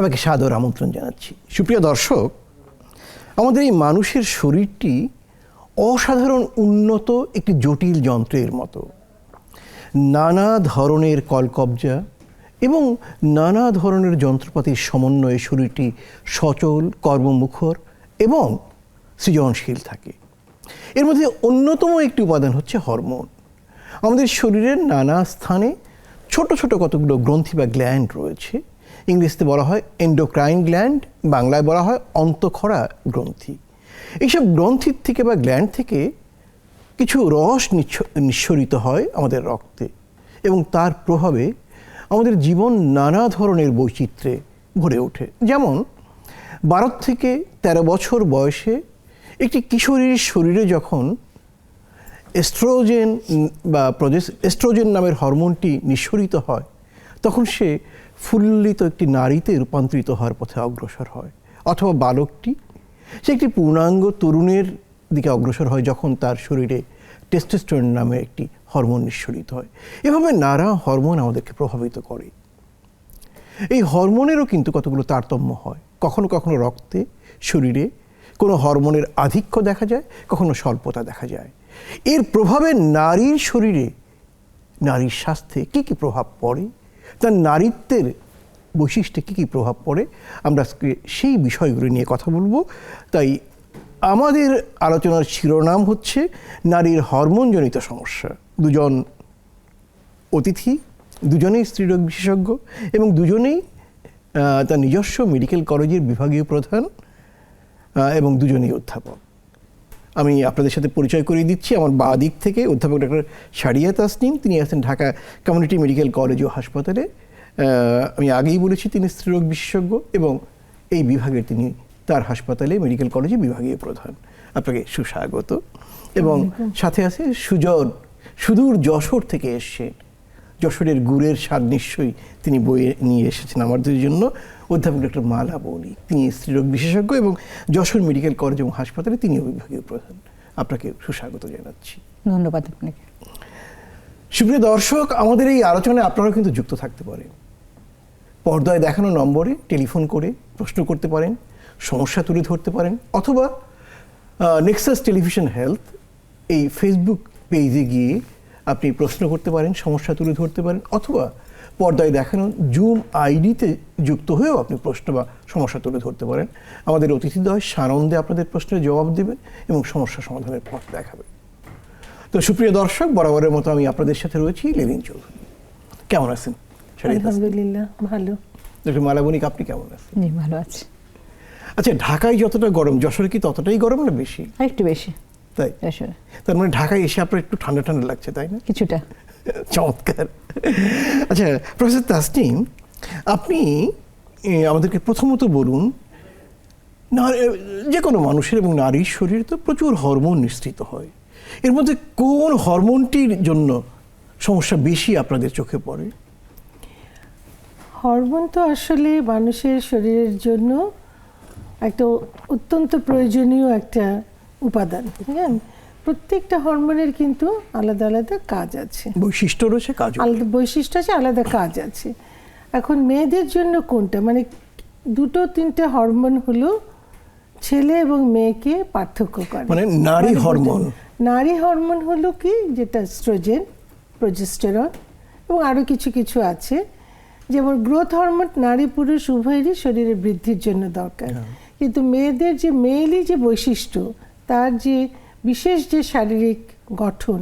সবাইকে সাদর আমন্ত্রণ জানাচ্ছি। সুপ্রিয় দর্শক, আমাদের এই মানুষের শরীরটি অসাধারণ উন্নত একটি জটিল যন্ত্রের মতো। নানা ধরনের কলকবজা এবং নানা ধরনের যন্ত্রপাতির সমন্বয়ে শরীরটি সচল, কর্মমুখর এবং সৃজনশীল থাকে। এর মধ্যে অন্যতম একটি উপাদান হচ্ছে হরমোন। আমাদের শরীরের নানা স্থানে ছোট ছোট কতগুলো গ্রন্থি বা গ্ল্যান্ড রয়েছে। ইংরেজিতে বলা হয় এন্ডোক্রাইন গ্ল্যান্ড, বাংলায় বলা হয় অন্তঃক্ষরা গ্রন্থি। এইসব গ্রন্থির থেকে বা গ্ল্যান্ড থেকে কিছু রস নিঃসরিত হয় আমাদের রক্তে এবং তার প্রভাবে আমাদের জীবন নানা ধরনের বৈচিত্র্যে ভরে ওঠে। যেমন 12 থেকে 13 বছর বয়সে একটি কিশোরীর শরীরে যখন এস্ট্রোজেন নামের হরমোনটি নিঃসরিত হয়, তখন সে ফুল্লিত একটি নারীতে রূপান্তরিত হওয়ার পথে অগ্রসর হয়। অথবা বালকটি সে একটি পূর্ণাঙ্গ তরুণের দিকে অগ্রসর হয় যখন তার শরীরে টেস্টোস্টেরন নামে একটি হরমোন নিঃসরিত হয়। এভাবে নানা হরমোন আমাদেরকে প্রভাবিত করে। এই হরমোনেরও কিন্তু কতগুলো তারতম্য হয়। কখনো কখনো রক্তে, শরীরে কোনো হরমোনের আধিক্য দেখা যায়, কখনো স্বল্পতা দেখা যায়। এর প্রভাবে নারীর শরীরে, নারীর স্বাস্থ্যে কী কী প্রভাব পড়ে, তার নারীত্বের বৈশিষ্ট্যে কী কী প্রভাব পড়ে, আমরা আজকে সেই বিষয়গুলো নিয়ে কথা বলবো। তাই আমাদের আলোচনার শিরোনাম হচ্ছে নারীর হরমোনজনিত সমস্যা। দুজন অতিথি, দুজনেই স্ত্রীরোগ বিশেষজ্ঞ এবং দুজনেই তার নিজস্ব মেডিকেল কলেজের বিভাগীয় প্রধান এবং দুজনেই অধ্যাপক। আমি আপনাদের সাথে পরিচয় করিয়ে দিচ্ছি। আমার বাঁ দিক থেকে অধ্যাপক ডক্টর সারিয়া তাসনিম, তিনি আছেন ঢাকা কমিউনিটি মেডিকেল কলেজ ও হাসপাতালে। আমি আগেই বলেছি তিনি স্ত্রীরোগ বিশেষজ্ঞ এবং এই বিভাগের তিনি তার হাসপাতালে মেডিকেল কলেজে বিভাগীয় প্রধান। আপনাকে সুস্বাগত। এবং সাথে আছে সুজন, সুদূর যশোর থেকে এসছেন। যশোরের গুড়ের স্বাদ নিশ্চয়ই তিনি বইয়ে নিয়ে এসেছেন আমাদের জন্য। অধ্যাপক ডক্টর মালা বণিক, তিনি স্ত্রীরোগ বিশেষজ্ঞ এবং যশোর মেডিকেল কলেজ এবং হাসপাতালে তিনিও বিভাগীয় প্রধান। আপনাকে সুস্বাগত জানাচ্ছি। ধন্যবাদ আপনাকে। সুপ্রিয় দর্শক, আমাদের এই আলোচনায় আপনারাও কিন্তু যুক্ত থাকতে পারেন। পর্দায় দেখানো নম্বরে টেলিফোন করে প্রশ্ন করতে পারেন, সমস্যা তুলে ধরতে পারেন, অথবা নেক্সাস টেলিভিশন হেলথ এই ফেসবুক পেজে গিয়ে আপনি প্রশ্ন করতে পারেন, সমস্যা তুলে ধরতে পারেন, অথবা পর্দায় দেখানো জুম আইডিতে যুক্ত হয়েও আপনি প্রশ্ন বা সমস্যা তুলে ধরতে পারেন। আমাদের অতিথিদ্বয় সানন্দে আপনাদের প্রশ্নের জবাব দেবেন এবং সমস্যা সমাধানের পথ দেখাবেন। তো সুপ্রিয় দর্শক, বরাবরের মতো আমি আপনাদের সাথে রয়েছি লেলিন চৌধুরী। কেমন আছেন? আলহামদুলিল্লাহ ভালো। ডক্টর মালা বণিক, আপনি কেমন আছেন? জি ভালো আছি। আচ্ছা, ঢাকায় যতটা গরম, যশোরে কি ততটাই গরম না বেশি? একটু বেশি। তাই? তার মানে ঢাকায় এসে আপনার একটু ঠান্ডা ঠান্ডা লাগছে, তাই না? কিছুটা। চমৎকার। আচ্ছা প্রফেসর তাসনিম, আপনি আমাদেরকে প্রথমত বলুন, যে কোনো মানুষের এবং নারীর শরীরে তো প্রচুর হরমোন নিঃসৃত হয়। এর মধ্যে কোন হরমোনটির জন্য সমস্যা বেশি আপনাদের চোখে পড়ে? হরমোন তো আসলে মানুষের শরীরের জন্য একটা অত্যন্ত প্রয়োজনীয় একটা উপাদান। হ্যাঁ, প্রত্যেকটা হরমোনের কিন্তু আলাদা আলাদা কাজ আছে, বৈশিষ্ট্য রয়েছে, কাজ আলাদা বৈশিষ্ট্য আছে, আলাদা কাজ আছে। এখন মেয়েদের জন্য কোনটা, মানে 2-3টে হরমোন হলো ছেলে এবং মেয়েকে পার্থক্য করে। মানে নারী হরমোন, নারী হরমোন হলো কি, যেটা এস্ট্রোজেন, প্রোজেস্টেরন এবং আরও কিছু কিছু আছে। যেমন গ্রোথ হরমোন নারী পুরুষ উভয়েরই শরীরের বৃদ্ধির জন্য দরকার। কিন্তু মেয়েদের যে মেয়েলি যে বৈশিষ্ট্য, তার যে বিশেষ যে শারীরিক গঠন,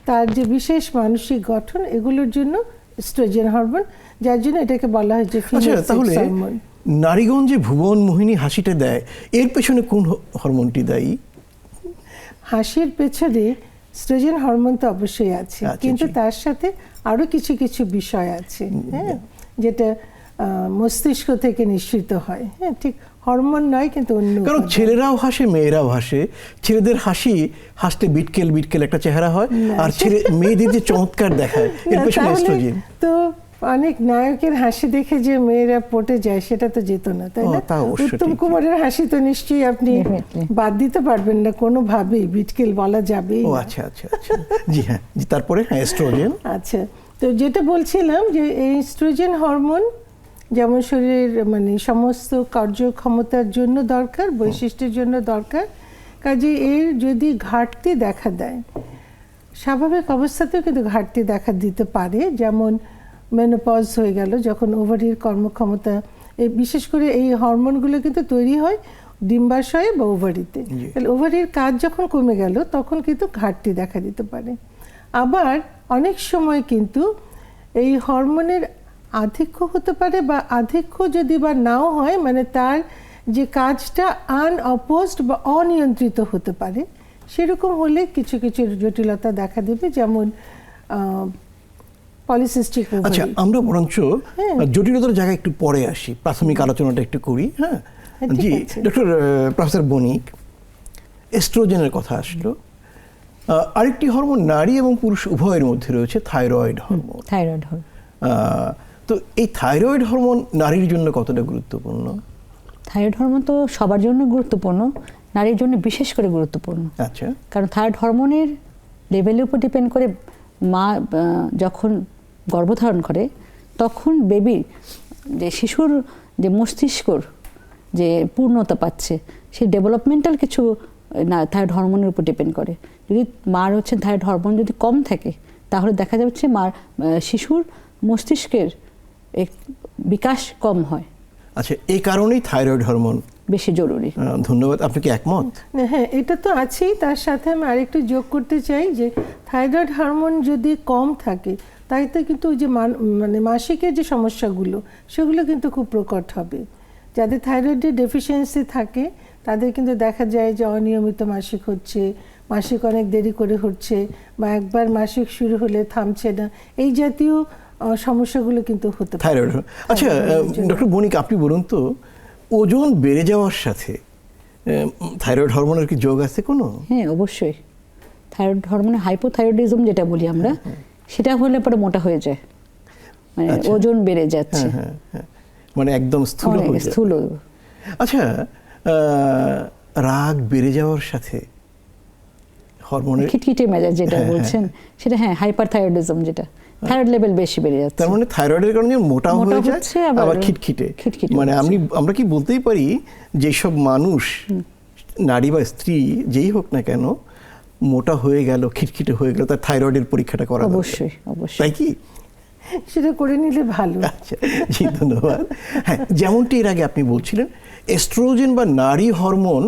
তার যে বিশেষ মানসিক গঠন, এগুলোর জন্য এস্ট্রোজেন হরমোন, যার জন্য এটাকে বলা হয় যে ফিমেল সেক্স হরমোন। নারীগণ যে ভুবন মোহিনী হাসিটা দেয়, এর পেছনে কোন হরমোনটি দায়ী? হাসির পেছনে এস্ট্রোজেন হরমোন তো অবশ্যই আছে, কিন্তু তার সাথে আরও কিছু কিছু বিষয় আছে, হ্যাঁ, যেটা মস্তিষ্ক থেকে নিঃসৃত হয়। হ্যাঁ, ঠিক হরমোন নয়, কিন্তু অন্য। কারণ ছেলেরাও হাসে, মেয়েরাও হাসে। ছেলেদের হাসতে বিটকেল বিটকেল একটা চেহারা হয়, আর মেয়েদের যে চমৎকার দেখায়, এর পেছনে এস্ট্রোজেন। তো অনেক নায়কের হাসি দেখে যে মেয়েরা পটে যায়, সেটা তো যেত না, তাই না? উত্তম কুমারের হাসি তো নিশ্চয়ই আপনি বাদ দিতে পারবেন না কোনোভাবেই, বিটকেল বলা যাবে। ও আচ্ছা আচ্ছা আচ্ছা, জি হ্যাঁ। তারপরে এস্ট্রোজেন। আচ্ছা, তো যেটা বলছিলাম যে এই এস্ট্রোজেন হরমোন যেমন শরীরের মানে সমস্ত কার্যক্ষমতার জন্য দরকার, বৈশিষ্ট্যের জন্য দরকার। কাজে এর যদি ঘাটতি দেখা দেয়, স্বাভাবিক অবস্থাতেও কিন্তু ঘাটতি দেখা দিতে পারে, যেমন মেনোপজ হয়ে গেল, যখন ওভারির কর্মক্ষমতা, এই বিশেষ করে এই হরমোনগুলো কিন্তু তৈরি হয় ডিম্বাশয়ে বা ওভারিতে। তাহলে ওভারির কাজ যখন কমে গেল তখন কিন্তু ঘাটতি দেখা দিতে পারে। আবার অনেক সময় কিন্তু এই হরমোনের আধিক্য হতে পারে, বা আধিক্য যদি বা নাও হয়, মানে তার যে কাজটা আনঅপোজড বা অনিয়ন্ত্রিত হতে পারে, সেরকম হলে কিছু কিছু জটিলতা দেখা দেবে, যেমন পলিসিস্টিক ওভারি। আচ্ছা, আমরা বরঞ্চ জটিলতার জায়গায় একটু পরে আসি, প্রাথমিক আলোচনাটা একটু করি। হ্যাঁ জি, ডক্টর প্রফেসর বণিক, এস্ট্রোজেনের কথা আসলো। আরেকটি হরমোন নারী এবং পুরুষ উভয়ের মধ্যে রয়েছে, থাইরয়েড হরমোন। Thyroid hormone. তো এই থাইরয়েড হরমোন নারীর জন্য কতটা গুরুত্বপূর্ণ? থাইরয়েড হরমোন তো সবার জন্য গুরুত্বপূর্ণ, নারীর জন্য বিশেষ করে গুরুত্বপূর্ণ। আচ্ছা, কারণ থাইরয়েড হরমোনের লেভেলের উপর ডিপেন্ড করে মা যখন গর্ভধারণ করে তখন বেবির যে শিশুর যে মস্তিষ্কর যে পূর্ণতা পাচ্ছে, সেই ডেভেলপমেন্টাল কিছু থাইরয়েড হরমোনের উপর ডিপেন্ড করে। যদি মার হচ্ছে থাইরয়েড হরমোন যদি কম থাকে, তাহলে দেখা যাচ্ছে মার শিশুর মস্তিষ্কের বিকাশ কম হয়। আচ্ছা, এই কারণেই থাইরয়েড হরমোন বেশি জরুরি। ধন্যবাদ। আপনি কি একমত? হ্যাঁ, এটা তো আছেই, তার সাথে আমি আরেকটু যোগ করতে চাই যে থাইরয়েড হরমোন যদি কম থাকে, তাইতে কিন্তু ওই যে মানে মাসিকের যে সমস্যাগুলো, সেগুলো কিন্তু খুব প্রকট হবে। যাদের থাইরয়েডের ডেফিসিয়েন্সি থাকে তাদের কিন্তু দেখা যায় যে অনিয়মিত মাসিক হচ্ছে, মাসিক অনেক দেরি করে হচ্ছে, বা একবার মাসিক শুরু হলে থামছে না, এই জাতীয় সমস্যাগুলো কিন্তু হতে পারে থাইরয়েড। আচ্ছা ডক্টর বণিক, আপনি বলুন তো, ওজন বেড়ে যাওয়ার সাথে থাইরয়েড হরমোনের কি যোগ আছে কোনো? হ্যাঁ, অবশ্যই। থাইরয়েড হরমোনে হাইপোথাইরয়েডিজম যেটা বলি আমরা, সেটা হলে পরে মোটা হয়ে যায়, মানে ওজন বেড়ে যাচ্ছে, মানে একদম স্থূল হয়ে যায়। স্থূল। আচ্ছা, রাগ বেড়ে যাওয়ার সাথে হরমোনের খিটখিটে মেজাজ যেটা বলছেন, সেটা হ্যাঁ হাইপারথাইরয়েডিজম, যেটা থাইরয়েড লেভেল বেশি বেড়ে যাচ্ছে। তার মানে থাইরয়েডের কারণে মোটা হয়ে যায়, আবার খিটখিটে। মানে আমরা কি বলতেই পারি যে সব মানুষ, নারী বা স্ত্রী যেই হোক না কেন, মোটা হয়ে গেল, খিটখিটে হয়ে গেল, তার থাইরয়েডের পরীক্ষাটা করা দরকার। অবশ্যই অবশ্যই, তাই কি? সেটা করে নিলে ভালো। আচ্ছা জি, ধন্যবাদ। হ্যাঁ, যেমনটি এর আগে আপনি বলছিলেন, এস্ট্রোজেন বা নারী হরমোন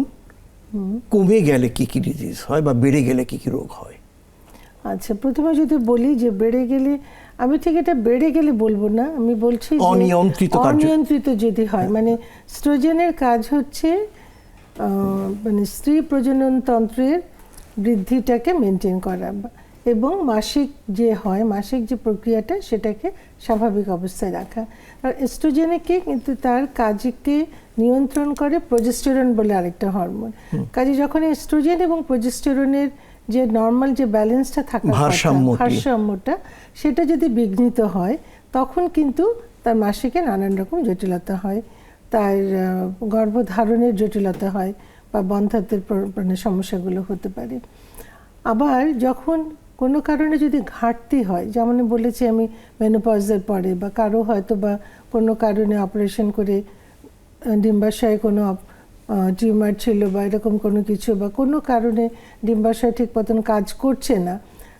কমে গেলে কি কি ডিজিজ হয়, বা বেড়ে গেলে কি কি রোগ হয়? আচ্ছা, প্রথমে যদি বলি যে বেড়ে গেলে, আমি ঠিক এটা বেড়ে গেলে বলবো না, আমি বলছি অনিয়ন্ত্রিত যদি হয়, মানে এস্ট্রোজেনের কাজ হচ্ছে মানে স্ত্রী প্রজনন তন্ত্রের বৃদ্ধিটাকে মেনটেন করা, এবং মাসিক যে হয়, মাসিক যে প্রক্রিয়াটা, সেটাকে স্বাভাবিক অবস্থায় রাখা। আর এস্ট্রোজেনকে কিন্তু তার কাজকে নিয়ন্ত্রণ করে প্রোজেস্টেরন বলে আরেকটা হরমোন। কাজে যখন এস্ট্রোজেন এবং প্রোজেস্টেরনের যে নর্মাল যে ব্যালেন্সটা থাকার ভারসাম্যটা, সেটা যদি বিঘ্নিত হয়, তখন কিন্তু তার মাসিকে নানান রকম জটিলতা হয়, তার গর্ভধারণের জটিলতা হয়, বা বন্ধ্যাত্বের মানে সমস্যাগুলো হতে পারে। আবার যখন কোনো কারণে যদি ঘাটতি হয়, যেমন বলেছি আমি মেনোপজের পরে, বা কারো হয়তো বা কোনো কারণে অপারেশন করে ডিম্বাশয়ে কোনো টিউমার ছিল, বা এরকম কোনো কিছু, বা কোনো কারণে ডিম্বাশয় ঠিক মতন কাজ করছে না,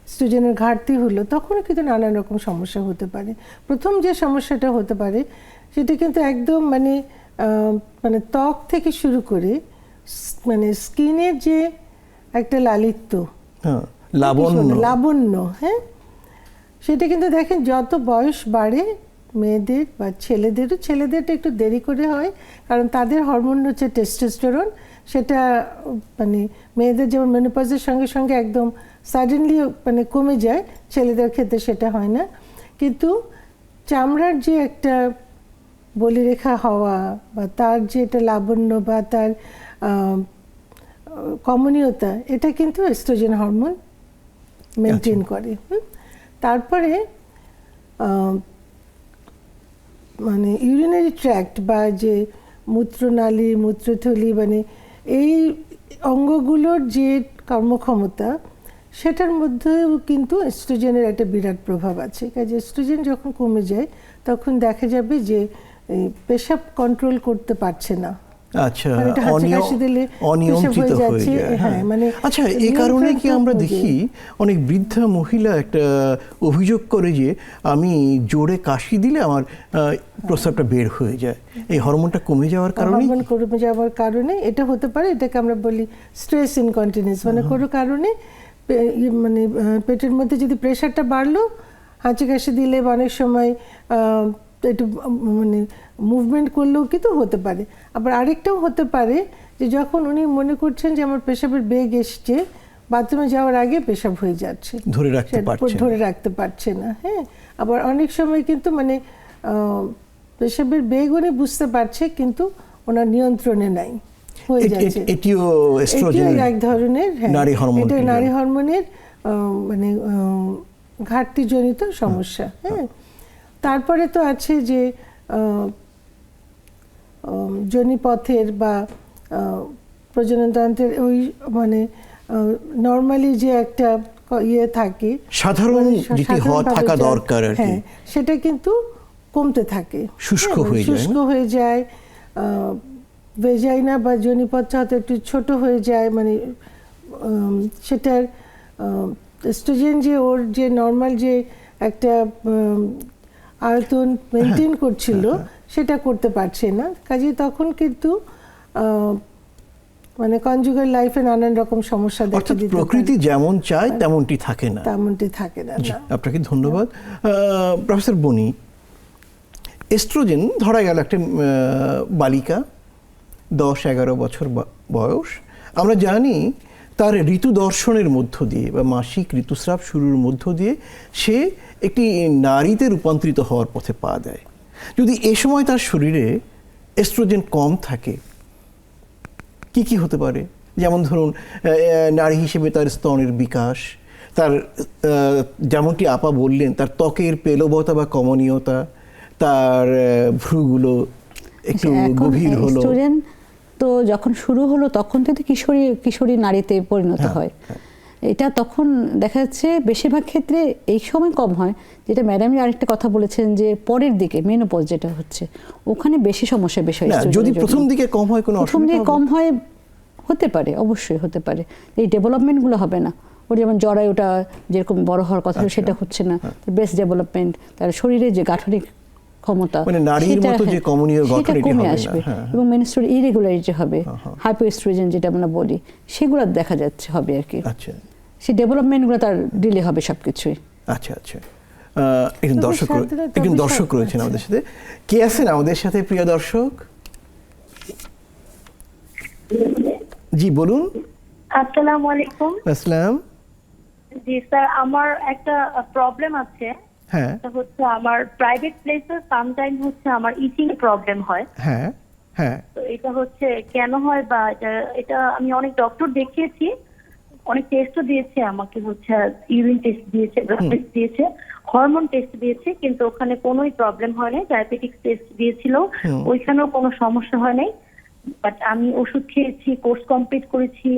এস্ট্রোজেনের ঘাটতি হলো, তখন কিন্তু নানান রকম সমস্যা হতে পারে। প্রথম যে সমস্যাটা হতে পারে সেটা কিন্তু একদম মানে ত্বক থেকে শুরু করে মানে স্কিনের যে একটা লালিত্য, লাবণ্য, হ্যাঁ, সেটা কিন্তু দেখেন যত বয়স বাড়ে মেয়েদের বা ছেলেদেরটা একটু দেরি করে হয়, কারণ তাদের হরমোন হচ্ছে টেস্টোস্টেরন। সেটা মানে মেয়েদের যেমন মেনোপজের সঙ্গে সঙ্গে একদম সাডেনলি মানে কমে যায়, ছেলেদের ক্ষেত্রে সেটা হয় না। কিন্তু চামড়ার যে একটা বলিরেখা হওয়া, বা তার যে একটা লাবণ্য, বা তার কমনীয়তা, এটা কিন্তু এস্ট্রোজেন হরমোন মেনটেন করে। তারপরে মানে ইউরিনারি ট্র্যাক্ট, বা যে মূত্রনালী, মূত্রথলি, মানে এই অঙ্গগুলোর যে কর্মক্ষমতা, সেটার মধ্যেও কিন্তু এস্ট্রোজেনের একটা বিরাট প্রভাব আছে। কাজে এস্ট্রোজেন যখন কমে যায়, তখন দেখা যাবে যে এই পেশাব কন্ট্রোল করতে পারছে না। আচ্ছা, মানে এটা হাঁচি কাশি দিলে অনিয়ন্ত্রিত পেশাব হয়ে যায়। হ্যাঁ, মানে আচ্ছা, এই কারণে কি আমরা দেখি অনেক বৃদ্ধা মহিলা একটা অভিযোগ করে যে আমি জোরে কাশি দিলে আমার প্রস্রাবটা বের হয়ে যায়, এই হরমোনটা কমে যাওয়ার কারণে? হরমোন কমে যাওয়ার কারণে এটা হতে পারে। এটাকে আমরা বলি স্ট্রেস ইনকন্টিনেন্স, মানে কোনো কারণে মানে পেটের মধ্যে যদি প্রেশারটা বাড়লো, হাঁচি কাশি দিলে বা অনেক সময় একটু মানে মুভমেন্ট করলেও কিন্তু হতে পারে। আবার আরেকটাও হতে পারে যে যখন উনি মনে করছেন যে আমার পেশাবের বেগ এসছে, বাথরুমে যাওয়ার আগে পেশাব হয়ে যাচ্ছে, ধরে রাখতে পারছে না। হ্যাঁ, আবার অনেক সময় কিন্তু মানে পেশাবের বেগ উনি বুঝতে পারছে কিন্তু ওনার নিয়ন্ত্রণে নাই, হয়ে যাচ্ছে। এটিও এস্ট্রোজেন এক ধরনের, হ্যাঁ, নারী হরমোন, এটা নারী হরমোনের মানে ঘাটতিজনিত সমস্যা। হ্যাঁ, তারপরে তো আছে যে যোনিপথের বা প্রজননতন্ত্রের ওই মানে নর্মালি যে একটা ইয়ে থাকে, সাধারণ যেটি থাকা দরকার আর কি, হ্যাঁ, সেটা কিন্তু কমতে থাকে, শুষ্ক হয়ে যায়। ভেজাইনা বা যোনিপথটা হয়তো একটু ছোট হয়ে যায়, মানে সেটার এস্ট্রোজেন যে ওর যে নর্মাল যে একটা আয়তন মেনটেন করছিল সেটা করতে পারছে না। কাজে তখন কিন্তু মানে কনজুগাল লাইফে নানান রকম সমস্যা দেখা দিতে পারে। প্রকৃতি যেমন চায় তেমনটি থাকে না। আপনাকে ধন্যবাদ। প্রফেসর বনি, এস্ট্রোজেন ধরা গেল একটা বালিকা 10-11 বছর বয়স, আমরা জানি তার ঋতু দর্শনের মধ্য দিয়ে বা মাসিক ঋতুস্রাব শুরুর মধ্য দিয়ে সে একটি নারীতে রূপান্তরিত হওয়ার পথে পা দেয়। যদি এ সময় তার শরীরে এস্ট্রোজেন কম থাকে, কি কি হতে পারে? যেমন ধরুন, নারী হিসেবে তার স্তনের বিকাশ, তার যেমনটি আপা বললেন, তার ত্বকের পেলবতা বা কমনীয়তা, তার ভ্রুগুলো একটু গভীর হলো। তো যখন শুরু হলো তখন থেকে কিশোরী নারীতে পরিণত হয়। এটা তখন দেখা যাচ্ছে বেশিরভাগ ক্ষেত্রে এই সময় কম হয়, যেটা ম্যাডামই আরেকটা কথা বলেছেন যে পরের দিকে মেনোপজ যেটা হচ্ছে ওখানে বেশি সমস্যার বিষয়। যদি প্রথম দিকে কম হয়, কোনো প্রথম দিকে কম হয় হতে পারে, অবশ্যই হতে পারে। এই ডেভেলপমেন্টগুলো হবে না। ওর যেমন জরায়ুটা যেরকম বড় হওয়ার কথা সেটা হচ্ছে না, ব্রেস্ট ডেভেলপমেন্ট, তার শরীরে যে গাঠনিক ক্ষমতা, মানে নারীর মতো যে কমনীয় গঠন এটি কমে আসবে, এবং মেনস্ট্রুয়াল ইরেগুলারিটি হবে, হাইপোএস্ট্রোজেন যেটা আমরা বলি, সেগুলো দেখা যাচ্ছে হবে আর কি। আচ্ছা, সেই ডেভেলপমেন্টগুলো তার ডিলে হবে সবকিছুই। আচ্ছা আচ্ছা, একজন দর্শক রয়েছেন আমাদের সাথে। কে আছেন আমাদের সাথে, প্রিয় দর্শক? জি বলুন। আসসালামু আলাইকুম। আসসালাম। জি স্যার, আমার একটা প্রবলেম আছে। হ্যাঁ, হচ্ছে আমার প্রাইভেট প্লেসে সামটাইম হচ্ছে আমার ইচিং প্রবলেম হয়। হ্যাঁ হ্যাঁ। তো এটা হচ্ছে কেন হয় বা এটা আমি অনেক ডক্টর দেখিয়েছি, অনেক টেস্টও দিয়েছে আমাকে, হচ্ছে ইউরিন টেস্ট দিয়েছে, ব্লাড টেস্ট দিয়েছে, হরমোন টেস্ট দিয়েছে, কিন্তু ওখানে কোনোই প্রবলেম হয় নাই। ডায়াবেটিক টেস্ট দিয়েছিল, ওইখানেও কোনো সমস্যা হয় নাই। বাট আমি ওষুধ খেয়েছি, কোর্স কমপ্লিট করেছি,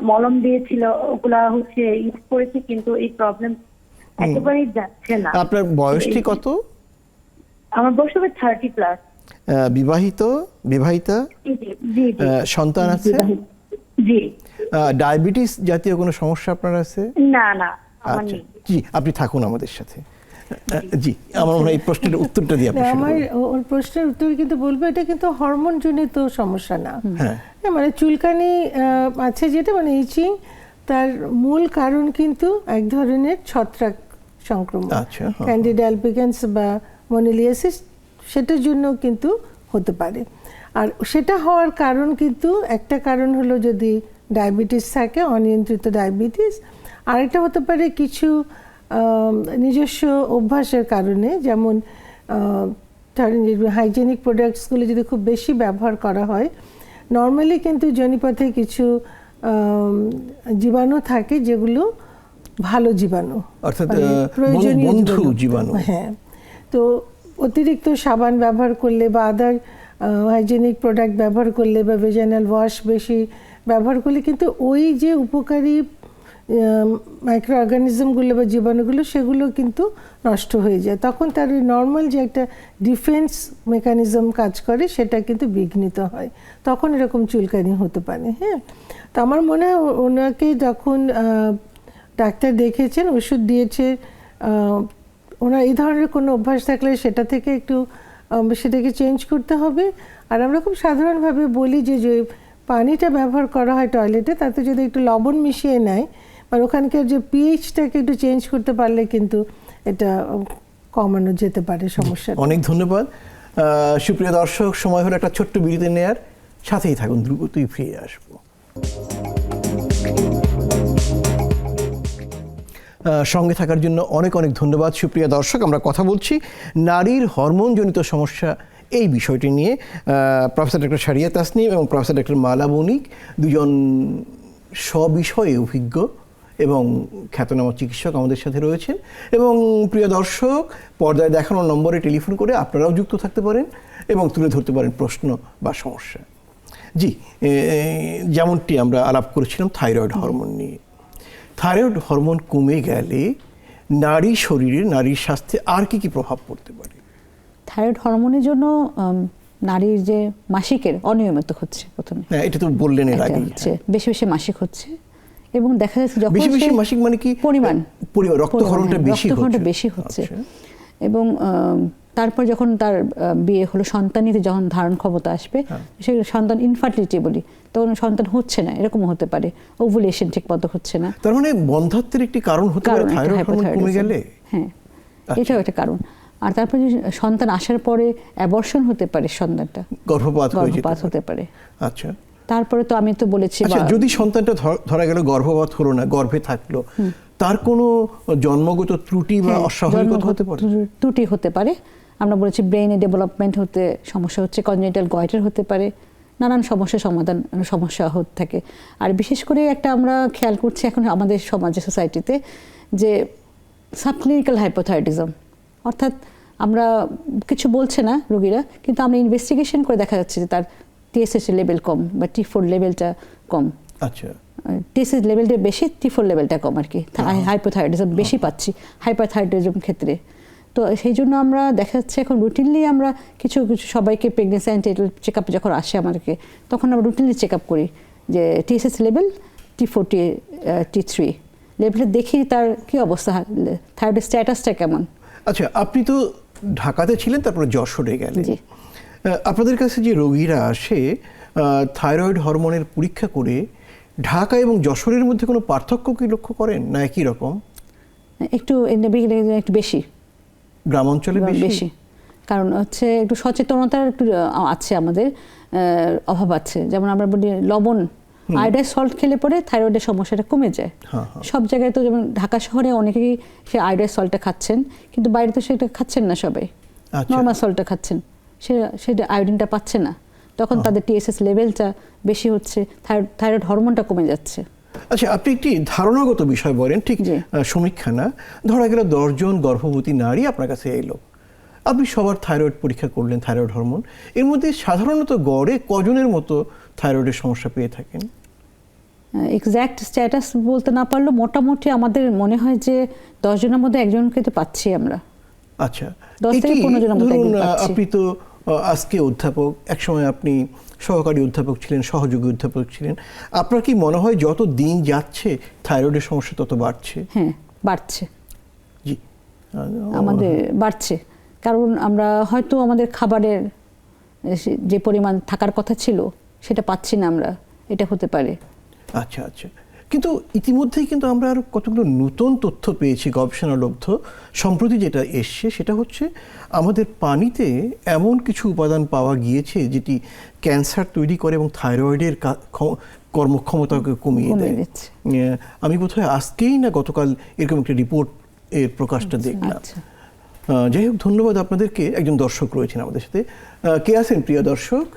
মলম দিয়েছিল, ওগুলা হচ্ছে ইউজ করেছি, কিন্তু এই প্রবলেম একেবারেই যাচ্ছে না। আপনার বয়সটি কত? আমার বয়স হবে 30+। বিবাহিতা? জি। সন্তান আছে? জি। ডায়াবেটিস জাতীয় কোনো সমস্যা আপনার আছে? না না। আচ্ছা, জি, আপনি থাকুন আমাদের সাথে। জি, আমার মনে হয় এই প্রশ্নের উত্তরটা দিয়ে আপনি। আমার ওর প্রশ্নের উত্তর কিন্তু বলবো, এটা কিন্তু হরমোন জনিত সমস্যা না। হ্যাঁ, মানে চুলকানি আছে যেটা মানে ইচিং, তার মূল কারণ কিন্তু এক ধরনের ছত্রাক সংক্রমণ, ক্যান্ডিডা আলবিকান্স বা মনিলিয়াসিস, সেটার জন্য কিন্তু হতে পারে। আর সেটা হওয়ার কারণ কিন্তু একটা কারণ হলো যদি ডায়াবেটিস থাকে, অনিয়ন্ত্রিত ডায়াবেটিস। আরেকটা হতে পারে কিছু নিজস্ব অভ্যাসের কারণে, যেমন ধরেন যে হাইজেনিক প্রোডাক্টসগুলো যদি খুব বেশি ব্যবহার করা হয়, নর্মালি কিন্তু যোনিপথে কিছু জীবাণু থাকে যেগুলো ভালো জীবাণু, অর্থাৎ প্রয়োজনীয় জীবাণু। হ্যাঁ, তো অতিরিক্ত সাবান ব্যবহার করলে বা আদার হাইজেনিক প্রোডাক্ট ব্যবহার করলে বা ভেজাইনাল ওয়াশ বেশি ব্যবহার করলে কিন্তু ওই যে উপকারী মাইক্রো অর্গানিজমগুলো বা জীবাণুগুলো সেগুলো কিন্তু নষ্ট হয়ে যায়, তখন তার নর্মাল যে একটা ডিফেন্স মেকানিজম কাজ করে সেটা কিন্তু বিঘ্নিত হয়, তখন এরকম চুলকানি হতে পারে। হ্যাঁ, তো আমার মনে হয় ওনাকে যখন ডাক্তার দেখেছেন, ওষুধ দিয়েছে, ওনার এই ধরনের কোনো অভ্যাস থাকলে সেটা থেকে একটু সেটাকে চেঞ্জ করতে হবে। আর আমরা খুব সাধারণভাবে বলি যে যে পানিটা ব্যবহার করা হয় টয়লেটে, তাতে যদি একটু লবণ মিশিয়ে নেয় আর ওখানকার যে পিএইচটাকে একটু চেঞ্জ করতে পারলে কিন্তু এটা কমানো যেতে পারে সমস্যা। অনেক ধন্যবাদ। সুপ্রিয় দর্শক, সময় হলো একটা ছোট্ট বিরতি নেয়ার, সাথেই থাকুন, দ্রুতই ফিরে আসবো। সঙ্গে থাকার জন্য অনেক অনেক ধন্যবাদ। সুপ্রিয় দর্শক, আমরা কথা বলছি নারীর হরমোনজনিত সমস্যা এই বিষয়টি নিয়ে। প্রফেসর ডক্টর সারিয়া তাসনিম এবং প্রফেসর ডক্টর মালা বণিক, দুজন সবিষয়ে অভিজ্ঞ এবং খ্যাতনামা চিকিৎসক আমাদের সাথে রয়েছেন। এবং প্রিয় দর্শক, পর্দায় দেখানো নম্বরে টেলিফোন করে আপনারাও যুক্ত থাকতে পারেন এবং তুলে ধরতে পারেন প্রশ্ন বা সমস্যা। জি, যেমনটি আমরা আলাপ করেছিলাম থাইরয়েড হরমোন নিয়ে। থাইরয়েড হরমোন কমে গেলে নারী শরীরে, নারীর স্বাস্থ্যে আর কি কি প্রভাব পড়তে পারে? থাইরয়েড হরমোনের জন্য নারীর যে মাসিকের অনিয়মিত হচ্ছে প্রথমে। হ্যাঁ, এটা তো বললেন এর আগে। হচ্ছে বেশি বেশি মাসিক হচ্ছে এবং দেখা যাচ্ছে যখন বেশি বেশি মাসিক মানে কি পরিমাণ রক্তক্ষরণটা বেশি হচ্ছে। এবং তারপর যখন তার বিয়ে হলো, সন্তানিতে যখন ধারণ ক্ষমতা আসবে, সেই সন্তান ইনফার্টিলিটি বলি, তখন সন্তান হচ্ছে না, এরকম হতে পারে, ওভুলেশন ঠিকমতো হচ্ছে না। তার মানে বন্ধ্যাত্বের একটি কারণ হতে পারে থাইরয়েড হরমোন কমে গেলে। হ্যাঁ, এটাও একটা কারণ। আর তারপরে সন্তান আসার পরে অ্যাবর্শন হতে পারে, সন্তানটা গর্ভপাত হতে পারে। আচ্ছা, তারপরে তো আমি তো বলেছি, যদি সন্তানটা ধরা গেল গর্ভপাত হলো না, গর্ভে থাকলো, তার কোনো জন্মগত ত্রুটি বা অস্বাভাবিকতা হতে পারে? ত্রুটি হতে পারে। আমরা বলেছি ব্রেইনে ডেভেলপমেন্ট হতে সমস্যা হচ্ছে, কনজেনিটাল গয়টার হতে পারে, নানান সমস্যা হতে থাকে। আর বিশেষ করে একটা আমরা খেয়াল করছি এখন আমাদের সমাজে, সোসাইটিতে, যে সাবক্লিনিক্যাল হাইপোথাইরয়েডিজম, অর্থাৎ আমরা কিছু বলছে না রোগীরা, কিন্তু আমরা ইনভেস্টিগেশন করে দেখা যাচ্ছে যে তার টিএসএইচ লেভেল কম বা T4 লেভেলটা কম। আচ্ছা, টিএসএইচ লেভেলটা বেশি, T4 লেভেলটা কম আর কি। হাইপোথাইরয়েডিজম বেশি পাচ্ছি হাইপারথাইরয়েডিজম ক্ষেত্রে। তো সেই জন্য আমরা দেখা যাচ্ছে এখন রুটিনলি আমরা কিছু সবাইকে প্রেগনেন্সি অ্যান্টিনেটাল চেক আপ যখন আসে আমাদেরকে, তখন আমরা রুটিনলি চেক আপ করি যে টিএসএইচ লেভেল, T4 T3 লেভেলে দেখি তার কি অবস্থা, থাইরয়েড স্ট্যাটাসটা কেমন। আচ্ছা, আপনি তো ঢাকাতে ছিলেন, তারপরে যশোরে গেলেন। আপনাদের কাছে যে রোগীরা আসে থাইরয়েড হরমোনের পরীক্ষা করে, ঢাকা এবং যশোরের মধ্যে কোনো পার্থক্য কি লক্ষ্য করেন, না একই রকম? একটু বেশি, গ্রাম অঞ্চলে বেশি। কারণ হচ্ছে একটু সচেতনতার একটু আছে, আমাদের অভাব আছে। যেমন আমরা বলি লবণ, আয়োডাইজ সল্ট খেলে পরে থাইরয়েডের সমস্যাটা কমে যায়। সব জায়গায় তো, যেমন ঢাকা শহরে অনেকেই সে আয়োডাইজ সল্টটা খাচ্ছেন, কিন্তু বাইরে তো সেটা খাচ্ছেন না, সবাই নর্মাল সল্টটা খাচ্ছেন, সেটা আয়োডিনটা পাচ্ছে না, তখন তাদের টিএসএস লেভেলটা বেশি হচ্ছে, থাইরয়েড হরমোনটা কমে যাচ্ছে। আচ্ছা, আপনি একটি ধারণাগত বিষয় বলেন, ঠিক সমীক্ষা না, ধরা গেল 10 জন গর্ভবতী নারী আপনার কাছে এলো, আপনি সবার থাইরয়েড পরীক্ষা করলেন, থাইরয়েড হরমোন, এর মধ্যে সাধারণত গড়ে কজনের মতো থাইরয়েডের সমস্যা পেয়ে থাকেন? এক্স্যাক্ট স্ট্যাটাস বলতে না পারলেও মোটামুটি আমাদের মনে হয় যে 10 জনের মধ্যে একজনকে তো পাচ্ছি আমরা। আচ্ছা, 10 থেকে 15 জনের মধ্যে একজন পাচ্ছি। আপনি তো আজকে অধ্যাপক, একসময় আপনি সহকারী অধ্যাপক ছিলেন, সহযোগী অধ্যাপক ছিলেন, আপনার কি মনে হয় যত দিন যাচ্ছে থাইরয়েডের সমস্যা তত বাড়ছে? হ্যাঁ, বাড়ছে। জি, আমাদের বাড়ছে, কারণ আমরা হয়তো আমাদের খাবারের যে পরিমাণ থাকার কথা ছিল সেটা পাচ্ছি না আমরা, এটা হতে পারে। আচ্ছা আচ্ছা, কিন্তু ইতিমধ্যেই কিন্তু আমরা আর কতগুলো নতুন তথ্য পেয়েছি গবেষণালব্ধ। সম্প্রতি যেটা এসছে সেটা হচ্ছে আমাদের পানিতে এমন কিছু উপাদান পাওয়া গিয়েছে যেটি ক্যান্সার তৈরি করে এবং থাইরয়েডের কর্মক্ষমতাকে কমিয়ে দেয়। আমি বোধহয় আজকেই না গতকাল এরকম একটা রিপোর্ট এর প্রকাশটা দেখলাম। যাই হোক, ধন্যবাদ আপনাদেরকে। একজন দর্শক রয়েছেন আমাদের সাথে, কে আছেন প্রিয় দর্শক?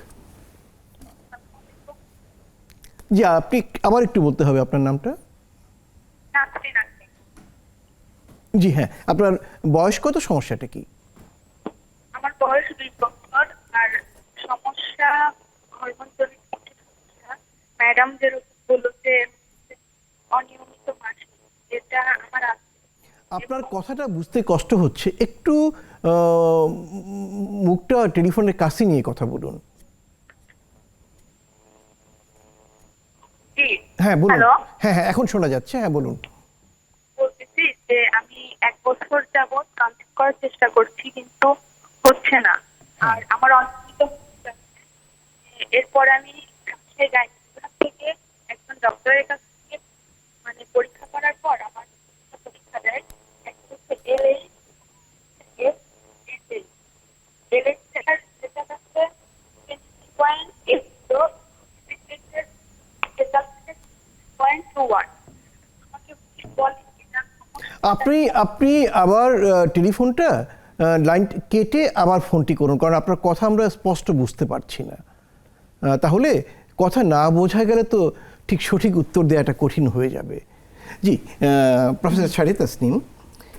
জি, আপনি আবার একটু বলতে হবে আপনার নামটা। জি হ্যাঁ, আপনার বয়স কত, সমস্যাটা কি? আমার বয়স 20 বছর, আর সমস্যা হরমোনজনিত সমস্যা। ম্যাডাম যেরকম বলল যে অনিয়মিত মাসিক যেটা আমার আছে। আপনার কথাটা বুঝতে কষ্ট হচ্ছে, একটু মুখটা টেলিফোনের কাছে নিয়ে কথা বলুন। জি, হ্যাঁ বলুন। হ্যালো, হ্যাঁ হ্যাঁ এখন শোনা যাচ্ছে, হ্যাঁ বলুন। বলতেছি যে আমি 1 বছর যাবত কনসিভ করার চেষ্টা করছি, কিন্তু হচ্ছে না। আর আমার অনিয়মিত হচ্ছে। এরপর আমি সেই গাইনিক থেকে একজন ডক্টরের কাছ থেকে মানে পরীক্ষা করার পর আমার পরীক্ষা দেয়, একটা হচ্ছে LH, যেটা হচ্ছে 20.8, যেটা হচ্ছে 0.21। আমাকে বলে এটা আপনি আবার টেলিফোনটা লাইন কেটে আবার ফোনটি করুন, কারণ আপনার কথা আমরা স্পষ্ট বুঝতে পারছি না। তাহলে কথা না বোঝা গেলে তো ঠিক সঠিক উত্তর দেওয়াটা কঠিন হয়ে যাবে। জি, প্রফেসর শাহিদ তাসনিম,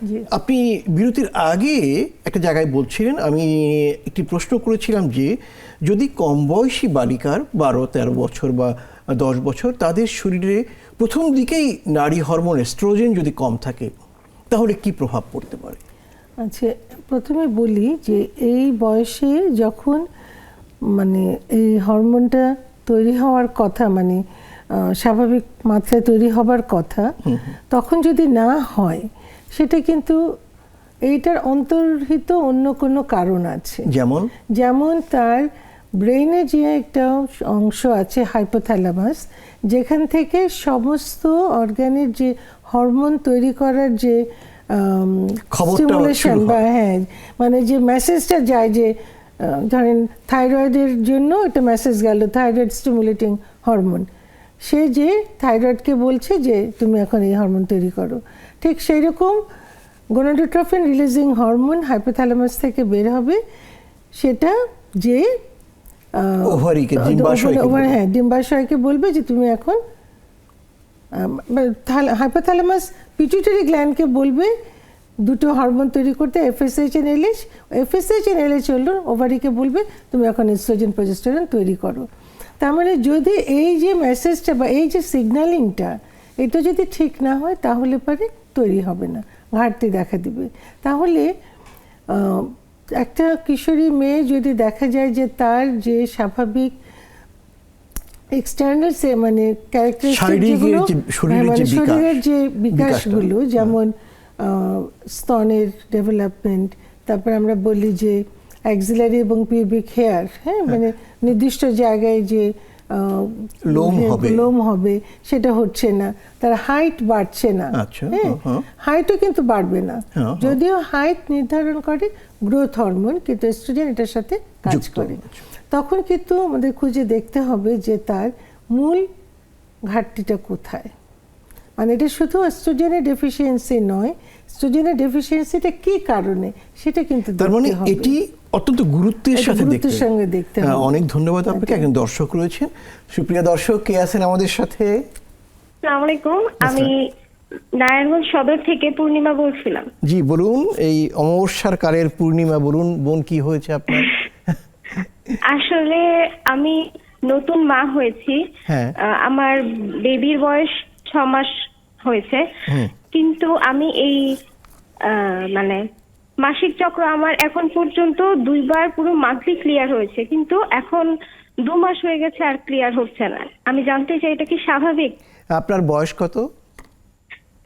জি। আপনি বিরতির আগে একটা জায়গায় বলছিলেন, আমি একটি প্রশ্ন করেছিলাম যে যদি কম বয়সী বালিকার 12-13 বছর বা 10 বছর তাদের শরীরে প্রথম দিকেই নারী হরমোন এস্ট্রোজেন যদি কম থাকে তাহলে কি প্রভাব পড়তে পারে? আচ্ছা, প্রথমে বলি যে এই বয়সে যখন মানে এই হরমোনটা তৈরি হওয়ার কথা, মানে স্বাভাবিক মাত্রায় তৈরি হবার কথা, তখন যদি না হয় সেটা কিন্তু এইটার অন্তর্হিত অন্য কোনো কারণ আছে। যেমন তার ব্রেইনে যে একটা অংশ আছে হাইপোথ্যালামাস, যেখান থেকে সমস্ত অর্গানের যে হরমোন তৈরি করার যে স্টিমুলেশন বা মানে যে মেসেজটা যায়, যে ধরেন থাইরয়েডের জন্য একটা মেসেজ গেল, থাইরয়েড স্টিমুলেটিং হরমোন, সে যে থাইরয়েডকে বলছে যে তুমি এখন এই হরমোন তৈরি করো, ঠিক সেই রকম গোনাডোট্রফিন রিলিজিং হরমোন হাইপোথ্যালামাস থেকে বের হবে, সেটা যে ডিম্বাশয়কে বলবে যে তুমি এখন, হাইপোথ্যালামাস পিটুইটারি গ্ল্যান্ডকে বলবে দুটো হরমোন তৈরি করতে, FSH and LH। FSH and LH হলো ওভারিকে বলবে তুমি এখন এস্ট্রোজেন প্রজেস্টেরন তৈরি করো। তার মানে যদি এই যে মেসেজটা বা এই যে সিগন্যালিংটা এটা যদি ঠিক না হয় তাহলে পরে তৈরি হবে না, ঘাটতি দেখা দিবে। তাহলে একটা কিশোরী মেয়ে যদি দেখা যায় যে তার যে স্বাভাবিক এক্সটার্নাল মানে ক্যারেক্টারিস্টিক শরীরের যে বিকাশগুলো, যেমন স্তনের ডেভেলপমেন্ট, তারপর আমরা বলি যে অ্যাক্সিলারি এবং পিউবিক হেয়ার, হ্যাঁ মানে নির্দিষ্ট জায়গায় যে লোম হবে সেটা হচ্ছে না, তার হাইট বাড়ছে না, হ্যাঁ হাইটও কিন্তু বাড়বে না, যদিও হাইট নির্ধারণ করে গ্রোথ হরমোন, কিন্তু এস্ট্রোজেন এটার সাথে কাজ করে। তখন কিন্তু আমাদের খুঁজে দেখতে হবে যে তার মূল ঘাটতিটা কোথায়। মানে এটা শুধু এস্ট্রোজেনের ডেফিসিয়েন্সি নয়, এস্ট্রোজেনের ডেফিসিয়েন্সিটা কি কারণে সেটা কিন্তু তার মানে এটি অত্যন্ত গুরুত্বের সাথে দেখতে হবে। অনেক ধন্যবাদ আপনাকে। একজন দর্শক রয়েছেন, সুপ্রিয় দর্শক, কে আছেন আমাদের সাথে? আসসালামু আলাইকুম, আমি নারায়ণগঞ্জ সদর থেকে পূর্ণিমা বলছিলাম। জি বলুন, এই অমাবস্যার কালের পূর্ণিমা, বলুন বোন কি হয়েছে আপনার? আসলে আমি নতুন মা হয়েছি, আমার বেবির বয়স 6 মাস হয়েছে, কিন্তু আমি এই মানে মাসিক চক্র আমার এখন পর্যন্ত 2 বার পুরো মান্থলি ক্লিয়ার হয়েছে, কিন্তু এখন 2 মাস হয়ে গেছে আর ক্লিয়ার হচ্ছে না। আমি জানতে চাই এটা কি স্বাভাবিক? আপনার বয়স কত?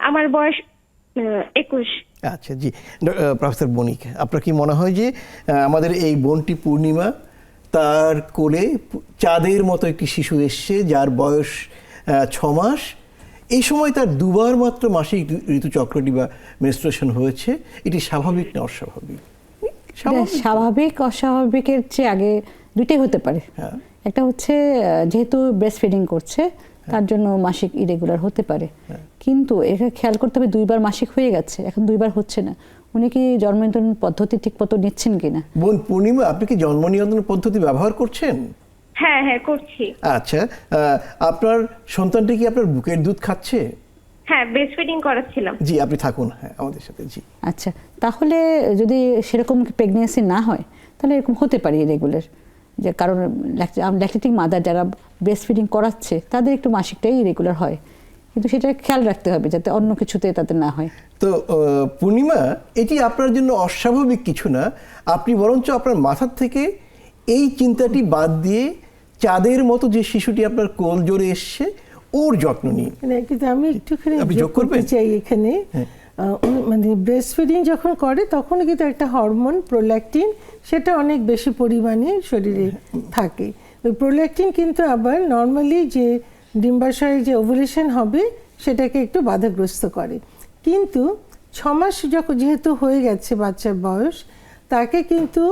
আমার বয়স 21। আচ্ছা, জি প্রফেসর বণিক, আপনার কি মনে হয় যে আমাদের এই বোনটি পূর্ণিমা, তার কোলে চাঁদের মতো একটি শিশু এসছে যার বয়স 6 মাস, এই সময় তার 2 বার মাত্র মাসিক ঋতুচক্রটি বা মেনস্ট্রুয়েশন হয়েছে, এটি স্বাভাবিক না অস্বাভাবিক? স্বাভাবিক অস্বাভাবিকের চেয়ে আগে দুইটাই হতে পারে। একটা হচ্ছে যেহেতু ব্রেস্ট ফিডিং করছে তার জন্য মাসিক ইরেগুলার হতে পারে, কিন্তু এটা খেয়াল করতে হবে 2 বার মাসিক হয়ে গেছে, এখন 2 বার হচ্ছে না, উনি কি জন্ম নিয়ন্ত্রণ পদ্ধতি ঠিক মতো নিচ্ছেন কিনা? বোন পূর্ণিমা, আপনি কি জন্ম নিয়ন্ত্রণ পদ্ধতি ব্যবহার করছেন? হ্যাঁ হ্যাঁ করছি। আচ্ছা, আপনার সন্তানটি কি আপনার বুকের দুধ খাচ্ছে? হ্যাঁ, ব্রেস্ট ফিডিং করাচ্ছিলাম। জি, আপনি থাকুন আমাদের সাথে। জি আচ্ছা, তাহলে যদি সেরকম প্রেগন্যান্সি না হয় তাহলে এরকম হতে পারে ইরেগুলার, যে কারণ ল্যাকটেটিং মাদার যারা ব্রেস্ট ফিডিং করাচ্ছে তাদের একটু মাসিকটাই ইরেগুলার হয়, কিন্তু সেটা খেয়াল রাখতে হবে যাতে অন্য কিছুতে তাতে না হয়। তো পূর্ণিমা, এটি আপনার জন্য অস্বাভাবিক কিছু না, আপনি বরঞ্চ আপনার মাথার থেকে এই চিন্তাটি বাদ দিয়ে চাঁদের মতো যে শিশুটি আপনার কোল জোরে এসছে ওর যত্ন নিন। কিন্তু আমি একটুখানি আপনি যোগ যোগ করতে করবেন? চাই এখানে, মানে ব্রেস্ট ফিডিং যখন করে তখন কিন্তু একটা হরমোন প্রোল্যাকটিন সেটা অনেক বেশি পরিমাণে শরীরে থাকে। ওই প্রোল্যাকটিন কিন্তু আবার নর্মালি যে ডিম্বাশয়ে যে ওভুলেশন হবে সেটাকে একটু বাধাগ্রস্ত করে। কিন্তু 6 মাস যখন যেহেতু হয়ে গেছে বাচ্চার বয়স, তাকে কিন্তু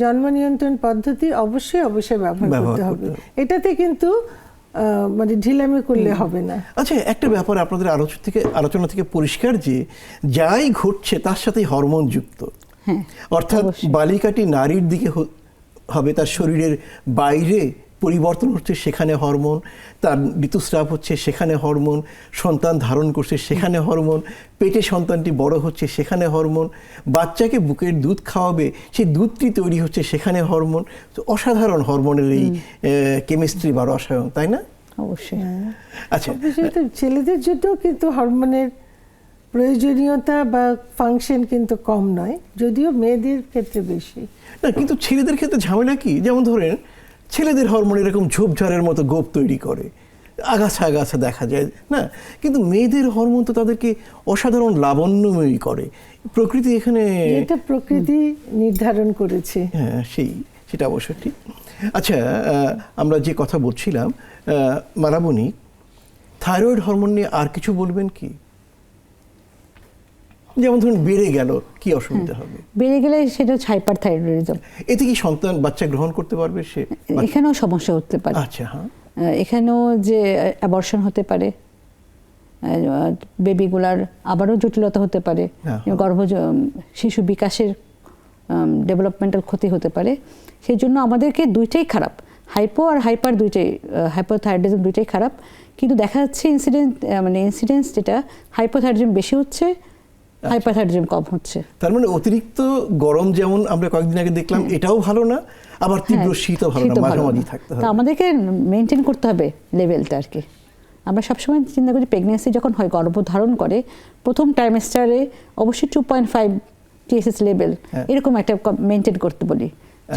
জন্ম নিয়ন্ত্রণ পদ্ধতি অবশ্যই ব্যবহার করতে হবে। এটাতে কিন্তু মানে ঢিলামি করলে হবে না। আচ্ছা, একটা ব্যাপার আপনাদের আলোচনা থেকে পরিষ্কার যে যাই ঘটছে তার সাথে হরমোন যুক্ত। অর্থাৎ বালিকাটি নারীর দিকে হবে, তার শরীরের বাইরে পরিবর্তন হচ্ছে সেখানে হরমোন, তার ঋতুস্রাব হচ্ছে সেখানে হরমোন, সন্তান ধারণ করছে সেখানে হরমোন, পেটে সন্তানটি বড় হচ্ছে সেখানে হরমোন, বাচ্চাকে বুকের দুধ খাওয়াবে সেই দুধটি তৈরি হচ্ছে সেখানে হরমোন। তো অসাধারণ হরমোনের এই কেমিস্ট্রি বা রসায়ন, তাই না? অবশ্যই। আচ্ছা, ছেলেদের জন্য কিন্তু হরমোনের প্রয়োজনীয়তা বা ফাংশন কিন্তু কম নয়, যদিও মেয়েদের ক্ষেত্রে বেশি। না, কিন্তু ছেলেদের ক্ষেত্রে ঝামেলা কি? যেমন ধরেন ছেলেদের হরমোন এরকম ঝোপঝাড়ের মতো গোপ তৈরি করে, আগাছা আগাছা দেখা যায় না, কিন্তু মেয়েদের হরমোন তো তাদেরকে অসাধারণ লাবণ্যময়ী করে। প্রকৃতি এখানে, এটা প্রকৃতি নির্ধারণ করেছে। হ্যাঁ, সেটা অবশ্য ঠিক। আচ্ছা, আমরা যে কথা বলছিলাম, মালাবনী, থাইরয়েড হরমোন নিয়ে আর কিছু বলবেন কি? যেমন ধরুন বেড়ে গেল, কি অসুবিধা হবে? বেড়ে গেলে সেটা হচ্ছে হাইপারথাইরয়েডিজম। এতে কি সন্তান বাচ্চা গ্রহণ করতে পারবে সে? এখানেও সমস্যা হতে পারে। আচ্ছা, হ্যাঁ, এখানেও যে অ্যাবর্শন হতে পারে, বেবিগুলার আবারও জটিলতা হতে পারে, শিশু বিকাশের ডেভেলপমেন্টাল ক্ষতি হতে পারে। সেই জন্য আমাদেরকে দুইটাই খারাপ, হাইপো আর হাইপার দুইটাই, হাইপোথাইরয়েডিজম দুইটাই খারাপ। কিন্তু দেখা যাচ্ছে ইনসিডেন্স যেটা হাইপোথাইরয়েডিজম বেশি হচ্ছে, হাইপারথাইরয়েডিজম কম হচ্ছে। তার মানে অতিরিক্ত গরম যেমন আমরা কয়েকদিন আগে দেখলাম, এটাও ভালো না, আবার তীব্র শীতও ভালো না, মাঝামাঝি থাকতে হবে। আমাদেরকে মেনটেন করতে হবে লেভেলটা আর কি। আমরা সবসময় চিন্তা করি প্রেগনেন্সি যখন হয়, গর্ভধারণ করে, প্রথম ট্রাইমেস্টারে অবশ্যই 2.5 TSH লেভেল এরকম একটা মেনটেন করতে বলি,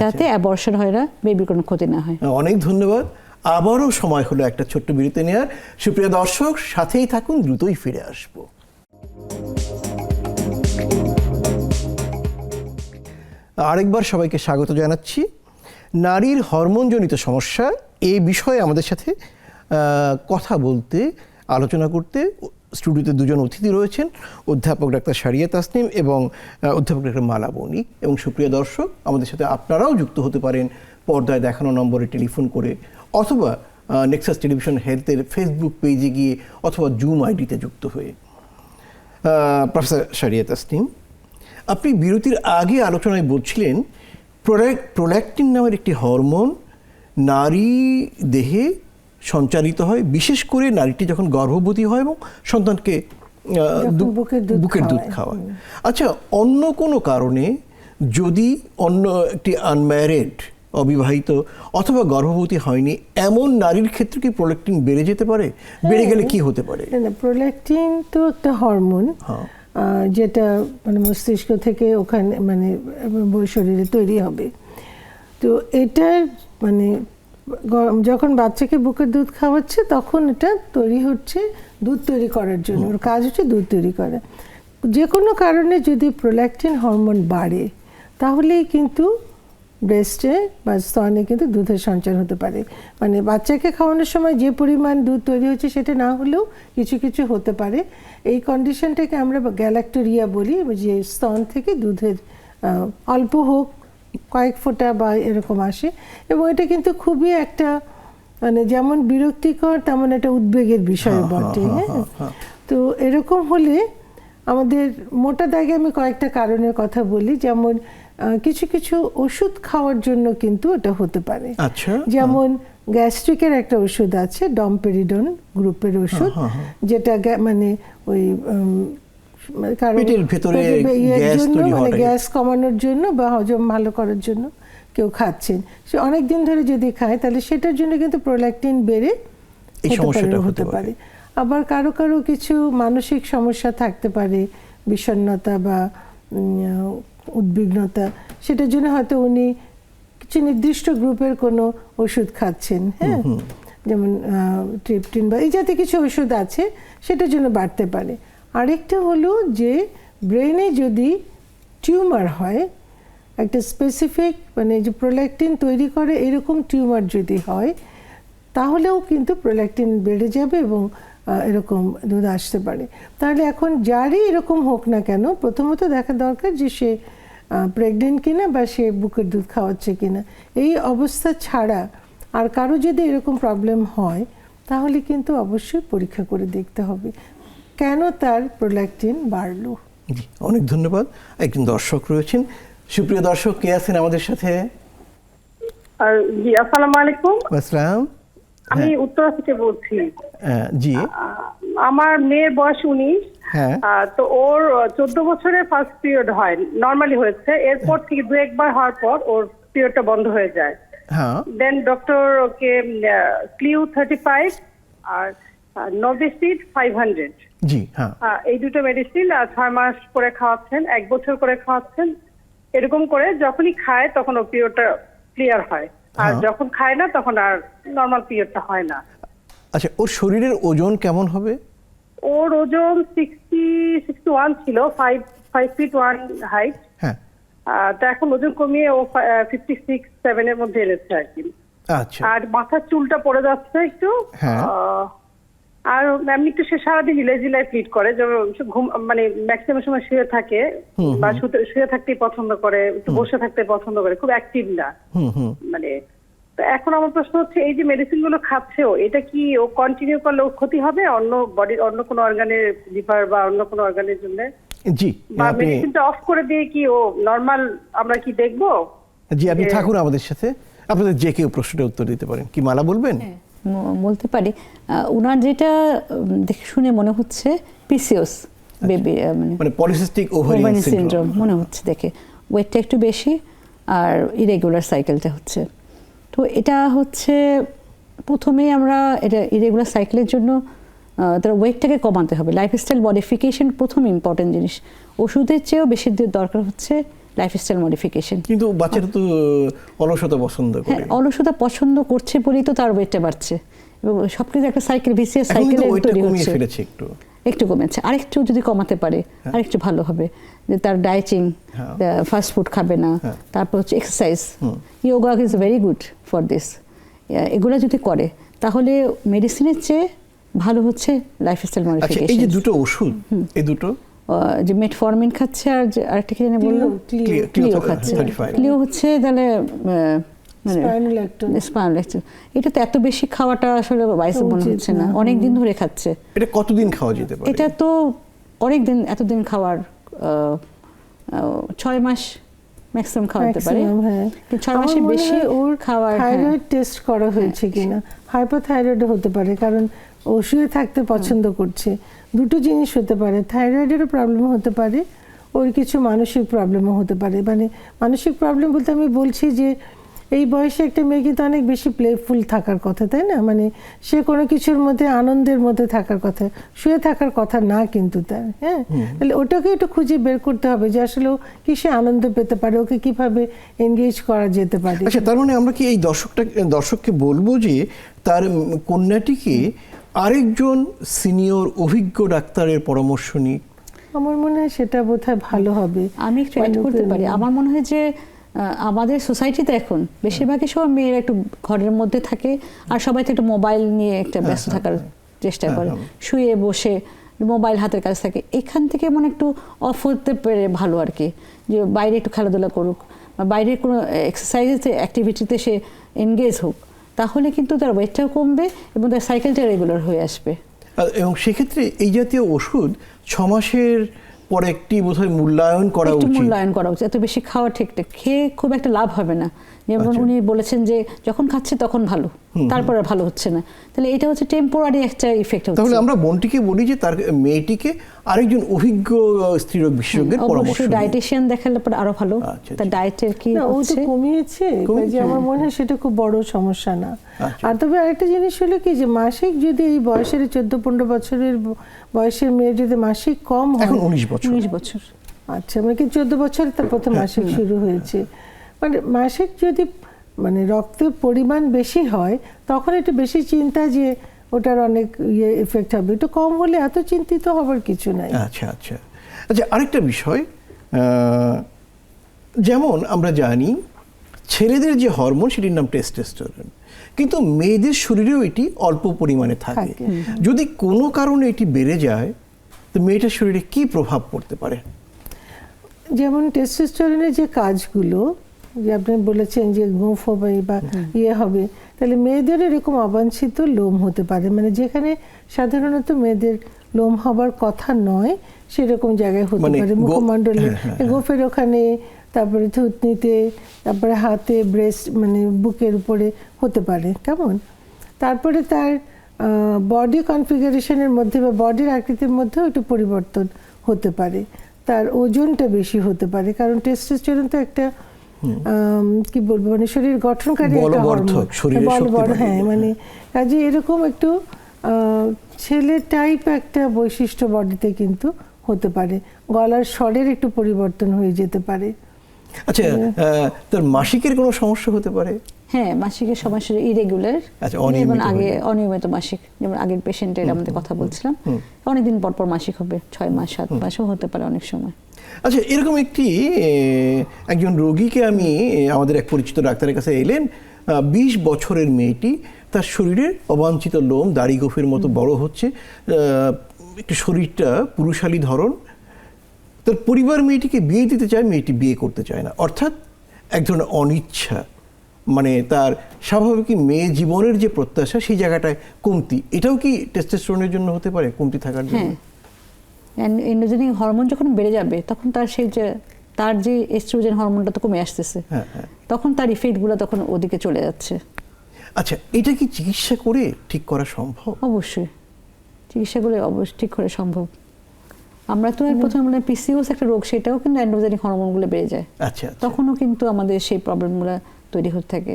যাতে অ্যাবর্শন হয় না, বেবির কোনো ক্ষতি না হয়। অনেক ধন্যবাদ। আবারও সময় হলো একটা ছোট্ট বিরতি নেওয়ার। সুপ্রিয় দর্শক, সাথেই থাকুন, দ্রুতই ফিরে আসবো। আরেকবার সবাইকে স্বাগত জানাচ্ছি। নারীর হরমোনজনিত সমস্যা এই বিষয়ে আমাদের সাথে কথা বলতে, আলোচনা করতে স্টুডিওতে দুজন অতিথি রয়েছেন, অধ্যাপক ডাক্তার সারিয়া তাসনিম এবং অধ্যাপক ডাক্তার মালাবনী। এবং সুপ্রিয় দর্শক, আমাদের সাথে আপনারাও যুক্ত হতে পারেন পর্দায় দেখানো নম্বরে টেলিফোন করে, অথবা নেক্সাস টেলিভিশন হেলথের ফেসবুক পেজে গিয়ে, অথবা জুম আইডিতে যুক্ত হয়ে। প্রফেসর সারিয়া তাসনিম, আপনি বিরতির আগে আলোচনায় বলছিলেন প্রোল্যাকটিন নামের একটি হরমোন নারী দেহে সঞ্চারিত হয়, বিশেষ করে নারীটি যখন গর্ভবতী হয় এবং সন্তানকে বুকের দুধ খাওয়ায়। আচ্ছা, অন্য কোনো কারণে যদি অন্য একটি আনম্যারিড, অবিবাহিত অথবা গর্ভবতী হয়নি এমন নারীর ক্ষেত্রে কি প্রোল্যাকটিন বেড়ে যেতে পারে? বেড়ে গেলে কি হতে পারে? প্রোল্যাকটিন তো একটা হরমোন, যেটা মানে মস্তিষ্ক থেকে ওখানে মানে শরীরে তৈরি হবে। তো এটা মানে যখন বাচ্চাকে বুকের দুধ খাওয়াচ্ছে তখন এটা তৈরি হচ্ছে দুধ তৈরি করার জন্য, ওর কাজ হচ্ছে দুধ তৈরি করা। যে কোনো কারণে যদি প্রোল্যাকটিন হরমোন বাড়ে, তাহলেই কিন্তু ব্রেস্টে বা স্তনে কিন্তু দুধের সঞ্চার হতে পারে। মানে বাচ্চাকে খাওয়ানোর সময় যে পরিমাণ দুধ তৈরি হচ্ছে সেটা না হলেও কিছু কিছু হতে পারে। এই কন্ডিশনটাকে আমরা গ্যালাক্টোরিয়া বলি, যে স্তন থেকে দুধের অল্প হোক, কয়েক ফোঁটা বা এরকম আসে। এবং এটা কিন্তু খুবই একটা মানে যেমন বিরক্তিকর তেমন একটা উদ্বেগের বিষয় বটে। হ্যাঁ, তো এরকম হলে আমাদের মোটা দাগে আমি কয়েকটা কারণের কথা বলি। যেমন কিছু কিছু ওষুধ খাওয়ার জন্য কিন্তু এটা হতে পারে। আচ্ছা, যেমন গ্যাস্ট্রিকের একটা ওষুধ আছে, ডমপেরিডন গ্রুপের ওষুধ, যেটা মানে ওই পেটের ভেতরে গ্যাস কমানোর জন্য বা হজম ভালো করার জন্য কেউ খাচ্ছেন, সে অনেক দিন ধরে যদি খায় তাহলে সেটার জন্য কিন্তু প্রোল্যাকটিন বেড়ে হতে পারে। আবার কারো কারো কিছু মানসিক সমস্যা থাকতে পারে, বিষণ্ণতা বা উদ্বিগ্নতা, সেটার জন্য হয়তো উনি কিছু নির্দিষ্ট গ্রুপের কোনো ওষুধ খাচ্ছেন, হ্যাঁ, যেমন ট্রিপটিন বা এই জাতীয় কিছু ওষুধ আছে, সেটার জন্য বাড়তে পারে। আরেকটা হলো যে ব্রেনে যদি টিউমার হয়, একটা স্পেসিফিক মানে যে প্রোল্যাকটিন তৈরি করে এরকম টিউমার যদি হয়, তাহলেও কিন্তু প্রোল্যাকটিন বেড়ে যাবে এবং এরকম দুধ আসতে পারে। তাহলে এখন যারই এরকম হোক না কেন, প্রথমত দেখা দরকার যে সে প্রেগনেন্ট কিনা বা সে বুকের দুধ খাওয়াচ্ছে কিনা। এই অবস্থা ছাড়া আর কারো যদি এরকম প্রবলেম হয়, তাহলে কিন্তু অবশ্যই পরীক্ষা করে দেখতে হবে কেন তার প্রোল্যাকটিন বাড়লো। জি, অনেক ধন্যবাদ। একজন দর্শক রয়েছেন, সুপ্রিয় দর্শক, কে আছেন আমাদের সাথে? জি, আসসালামু আলাইকুম। আসসালাম। আমি উত্তরা থেকে বলছি। জি, আমার মেয়ের বয়স 19। হ্যাঁ, তো ওর 14 বছরে ফার্স্ট পিরিয়ড হয়, নরমালি হয়েছে। এরপর থেকে 2-1 বার হওয়ার পর ওর পিরিয়ডটা বন্ধ হয়ে যায়। হ্যাঁ, দেন ডক্টর ওকে ক্লিউ 35 আর নভিসিড 500, জি, হ্যাঁ, এই দুটো মেডিসিন 6 মাস করে খাওয়াচ্ছেন, 1 বছর করে খাওয়াচ্ছেন। এরকম করে যখনই খায় তখন ওর পিরিয়ডটা ক্লিয়ার হয়, আর যখন খায় না তখন আর নরমাল পিরিয়ডটা হয় না। আচ্ছা, ওর শরীরের ওজন কেমন হবে? ওর ওজন 61 ছিল, 5 feet 1 হাইট। হ্যাঁ, তো এখন ওজন কমিয়ে ও 56-7 এর মধ্যে এনেছে আর কি। আচ্ছা, আর মাথার চুলটা পড়ে যাচ্ছে একটু। হ্যাঁ। আর এমনি একটু সে সারাদিন লেজি লাইফ লিড করে, যেমন ঘুম মানে ম্যাক্সিমাম সময় শুয়ে থাকে বা শুয়ে থাকতেই পছন্দ করে, একটু বসে থাকতে পছন্দ করে, খুব অ্যাক্টিভ না মানে। তো এখন আমার প্রশ্ন হচ্ছে, এই যে মেডিসিন গুলো খাচ্ছেও, এটা কি ও কন্টিনিউ করলে ওর ক্ষতি হবে অন্য বডির অন্য কোনো অর্গানের, লিভার বা অন্য কোনো অর্গানের জন্য? জি, বা আপনি মেডিসিনটা অফ করে দিয়ে কি ও নরমাল আমরা কি দেখবো? জি, আপনি থাকুন আমাদের সাথে, আপনাদের যে কেউ প্রশ্নটা উত্তর দিতে পারেন। কি মালা বলবেন? বলতে পারি, ওনার যেটা দেখে শুনে মনে হচ্ছে পিসিওস বেবি, মানে পলিসিস্টিক ওভারিয়ান সিনড্রোম মনে হচ্ছে দেখে। ওয়েটটা একটু বেশি আর ইরেগুলার সাইকেলটা হচ্ছে। তো এটা হচ্ছে প্রথমেই আমরা এটা ইরেগুলার সাইকেলের জন্য তার ওয়েটটাকে কমাতে হবে। লাইফস্টাইল মডিফিকেশন প্রথম ইম্পর্টেন্ট জিনিস। ওষুধের চেয়েও বেশি দরকার হচ্ছে লাইফস্টাইল মডিফিকেশন। কিন্তু বাচ্চারা তো অলসতা পছন্দ করে। হ্যাঁ, অলসতা পছন্দ করছে বলেই তো তার ওয়েটটা বাড়ছে, এবং সবকিছু একটা সাইকেল, ভিসিএস সাইকেলে তৈরি হচ্ছে। একটু কমেছে, আরেকটু যদি কমাতে পারে আরেকটু ভালো হবে। যে তার ডায়েটিং, ফাস্ট ফুড খাবে না, তারপর হচ্ছে exercise, yoga is very good for this. এগুলো যদি করে তাহলে মেডিসিনের চেয়ে ভালো হচ্ছে লাইফস্টাইল মডিফিকেশন। এই যে দুটো ওষুধ, এই দুটো যে মেটফরমিন খাচ্ছে আর আরেকটা কি জানি বললো, ক্লিও খাচ্ছে। ক্লিও হচ্ছে তাহলে স্পাইনোলেক্টন। এটা তো এত বেশি খাওয়াটা আসলে বাইসে মনে হচ্ছে না, অনেক দিন ধরে খাচ্ছে। এটা কতদিন খাওয়া যেতে পারে? এটা তো অনেক দিন, এতদিন খাওয়ার 6 মাস ম্যাক্সিমাম খাওয়াতে পারে। 6 মাসের বেশি ওর খাওয়ার। থাইরয়েড টেস্ট করা হয়েছে কিনা, হাইপোথাইরয়েড হতে পারে, কারণ ও শুয়ে থাকতে পছন্দ করছে। দুটো জিনিস হতে পারে, থাইরয়েডেরও প্রবলেম হতে পারে, ওর কিছু মানসিক প্রবলেমও হতে পারে। মানে মানসিক প্রবলেম বলতে আমি বলছি যে এই বয়সে একটা মেয়ে কিন্তু অনেক বেশি প্লেফুল থাকার কথা, তাই না? মানে সে কোনো কিছুর মধ্যে আনন্দের মধ্যে থাকার কথা, শুয়ে থাকার কথা না কিন্তু তার। হ্যাঁ, তাহলে ওটাকে একটু খুঁজে বের করতে হবে যে আসলে ও কিসে আনন্দ পেতে পারে, ওকে কিভাবে এনগেজ করা যেতে পারে। আচ্ছা, তার মানে আমরা কি এই দর্শককে বলবো যে তার কন্যাটিকে আরেকজন সিনিয়র অভিজ্ঞ ডাক্তারের পরামর্শ নিক? আমার মনে হয় সেটা বোধহয় ভালো হবে। আমি একটু অ্যাড করতে পারি। আমার মনে হয় যে আমাদের সোসাইটিতে এখন বেশিরভাগই সব মেয়েরা একটু ঘরের মধ্যে থাকে, আর সবাই তো একটু মোবাইল নিয়ে একটা ব্যস্ত থাকার চেষ্টা করে, শুয়ে বসে মোবাইল হাতের কাছে থাকে। এখান থেকে মানে একটু অফ হতে পারে ভালো আর কি, যে বাইরে একটু খেলাধুলা করুক বা বাইরের কোনো এক্সারসাইজে অ্যাক্টিভিটিতে সে এনগেজ হোক, তাহলে কিন্তু তার ওয়েটটাও কমবে এবং তার সাইকেলটা রেগুলার হয়ে আসবে। এবং সেক্ষেত্রে এই জাতীয় ওষুধ 6 মাসের পরে একটি বোধহয় মূল্যায়ন করা উচিত। মূল্যায়ন করা উচিত। এত বেশি খাওয়া ঠিক খেয়ে খুব একটা লাভ হবে না, যেমন আচ্ছা। উনি বলেছেন যে যখন খাচ্ছে তখন ভালো, তারপর আর ভালো হচ্ছে না, তাহলে এটা হচ্ছে টেম্পোরারি একটা ইফেক্ট হচ্ছে। তাহলে আমরা বোনটিকে বলি যে তার মেয়েটিকে আরেকজন অভিজ্ঞ স্ত্রীরোগ বিশেষজ্ঞের পরামর্শ অবশ্যই নিন। ডায়েটিশিয়ান দেখালে পরে আরো ভালো। আচ্ছা, তার ডায়েটের কি না, ও তো হচ্ছে কমিয়েছে, কাজে আমার মনে হয় সেটা খুব বড় সমস্যা না। আচ্ছা। আর তবে আরেকটা জিনিস হলো কি যে মাসিক যদি এই বয়সের 14-15 বছরের বয়সের মেয়ের যদি মাসিক কম হয়, এখন 19 বছর। 19 বছর, আচ্ছা মানে কি 14 বছরে তার প্রথম মাসিক শুরু হয়েছে, মানে মাসিক যদি মানে রক্তের পরিমাণ বেশি হয় তখন একটু বেশি চিন্তা যে ওটার অনেক এফেক্ট হবে, একটু কম হলে এত চিন্তিত হবার কিছু নাই। আচ্ছা আচ্ছা আচ্ছা, আরেকটা বিষয়, যেমন আমরা জানি ছেলেদের যে হরমোন সেটির নাম টেস্টোস্টেরন, কিন্তু মেয়েদের শরীরেও এটি অল্প পরিমাণে থাকে। যদি কোনো কারণে এটি বেড়ে যায় তো মেয়েটার শরীরে কি প্রভাব পড়তে পারে? যেমন টেস্টোস্টেরনের যে কাজগুলো যে আপনি বলেছেন যে গোঁফ হবে বা হবে, তাহলে মেয়েদের এরকম অবাঞ্ছিত লোম হতে পারে, মানে যেখানে সাধারণত মেয়েদের লোম হবার কথা নয় সেরকম জায়গায় হতে পারে, মুখমণ্ডলে, গোঁফের ওখানে, তারপরে থুতনিতে, তারপরে হাতে, ব্রেস্ট মানে বুকের উপরে হতে পারে, কেমন। তারপরে তার বডি কনফিগারেশনের মধ্যে বা বডির আকৃতির মধ্যেও একটু পরিবর্তন হতে পারে, তার ওজনটা বেশি হতে পারে, কারণ টেস্টোস্টেরন তো একটা কি বলবো মানে শরীর গঠনকারী একটা হরমোন, হ্যাঁ মানে কাজে এরকম একটু ছেলে টাইপ একটা বৈশিষ্ট্য বডিতে কিন্তু হতে পারে, গলার স্বরের একটু পরিবর্তন হয়ে যেতে পারে। আচ্ছা, তার মাসিকের কোনো সমস্যা হতে পারে? হ্যাঁ, মাসিকের সমস্যা ইরেগুলার, যেমন আগে অনিয়মিত মাসিক, যেমন আগের পেশেন্টের আমাদের কথা বলছিলাম, অনেকদিন পর পর মাসিক হবে, 6 মাস 7 মাসও হতে পারে অনেক সময়। আচ্ছা, এরকম একজন রোগীকে আমি আমাদের এক পরিচিত ডাক্তারের কাছে এলেন, 20 বছরের মেয়েটি, তার শরীরে অবাঞ্ছিত লোম দাড়ি গোফের মতো বড় হচ্ছে, একটু শরীরটা পুরুষালী ধরন, তার পরিবার মেয়েটিকে বিয়ে দিতে চায়, মেয়েটি বিয়ে করতে চায় না, অর্থাৎ এক ধরনের অনিচ্ছা, মানে তার স্বাভাবিক মেয়ে জীবনের যে প্রত্যাশা সেই জায়গাটায় কমতি, এটাও কি টেস্টোস্টেরনের জন্য হতে পারে, কমতি থাকার জন্য? এন্ড্রোজেনিক হরমোন যখন বেড়ে যাবে তখন তার যে এস্ট্রোজেন হরমোনটা তো কমে আসতেছে, তখন তার ইফেক্টগুলো তখন ওদিকে চলে যাচ্ছে। আচ্ছা, এটা কি চিকিৎসা করে ঠিক করা সম্ভব? অবশ্যই চিকিৎসা করে অবশ্যই ঠিক করা সম্ভব। আমরা তো প্রথমে মানে পিসিওএস একটা রোগ, সেটাও কিন্তু এন্ড্রোজেনিক হরমোনগুলো বেড়ে যায়, আচ্ছা, তখনও কিন্তু আমাদের সেই প্রবলেমগুলো তৈরি হতে থাকে,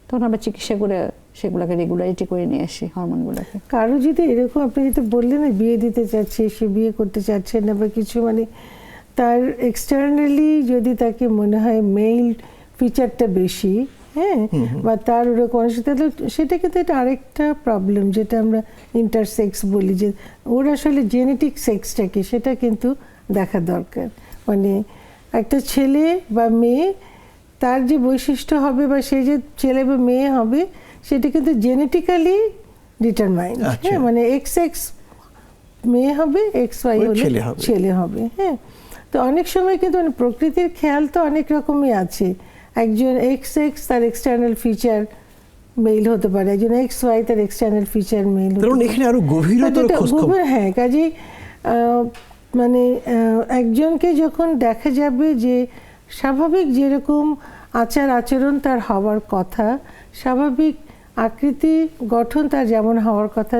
তখন আমরা চিকিৎসা করে সেগুলোকে রেগুলারিটি করে নিয়ে আসি হরমোনগুলোকে। কারো যদি এরকম আপনি যেটা বললেন না বিয়ে দিতে চাচ্ছে, সে বিয়ে করতে চাচ্ছে না বা কিছু, মানে তার এক্সটার্নালি যদি তাকে মনে হয় মেল ফিচারটা বেশি, হ্যাঁ, বা তার ওরকম, তাহলে সেটা কিন্তু এটা আরেকটা প্রবলেম যেটা আমরা ইন্টারসেক্স বলি, যে ওর আসলে জেনেটিক সেক্সটাকে সেটা কিন্তু দেখা দরকার, মানে একটা ছেলে বা মেয়ে তার যে বৈশিষ্ট্য হবে বা সে যে ছেলে বা মেয়ে হবে সেটা কিন্তু জেনেটিক্যালি ডিটারমাইন্ড, হ্যাঁ, মানে XX মেয়ে হবে, XY হলে ছেলে হবে, হ্যাঁ। তো অনেক সময় কিন্তু প্রকৃতির খেয়াল তো অনেক রকমই আছে, একজন XX তার এক্সটার্নাল ফিচার মেল হতে পারে, একজন XY তার এক্সটার্নাল ফিচার মেল হতে পারে, এখানে আরো গভীরতর খোঁজখবর, হ্যাঁ। কাজেই মানে একজনকে যখন দেখা যাবে যে স্বাভাবিক যেরকম আচার আচরণ তার হওয়ার কথা, স্বাভাবিক আকৃতি গঠন তার যেমন হওয়ার কথা,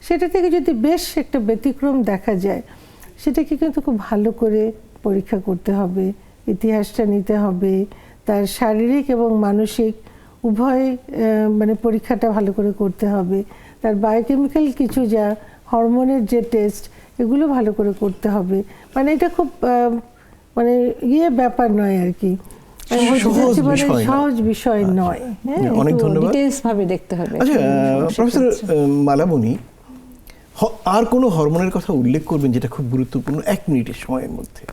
সেটা থেকে যদি বেশ একটা ব্যতিক্রম দেখা যায়, সেটাকে কিন্তু খুব ভালো করে পরীক্ষা করতে হবে, ইতিহাসটা নিতে হবে, তার শারীরিক এবং মানসিক উভয় মানে পরীক্ষাটা ভালো করে করতে হবে, তার বায়োকেমিক্যাল কিছু যা হরমোনের যে টেস্ট এগুলো ভালো করে করতে হবে, মানে এটা খুব মানে ব্যাপার নয় আর কি, সহজ বিষয় নয়। অনেক ধন্যবাদ, ডিটেইলস ভাবে দেখতে হবে। আচ্ছা প্রফেসর মালাবনী, আর কোনো হরমোনের কথা উল্লেখ করবেন যেটা খুব গুরুত্বপূর্ণ 1 মিনিটের সময়ের মধ্যে?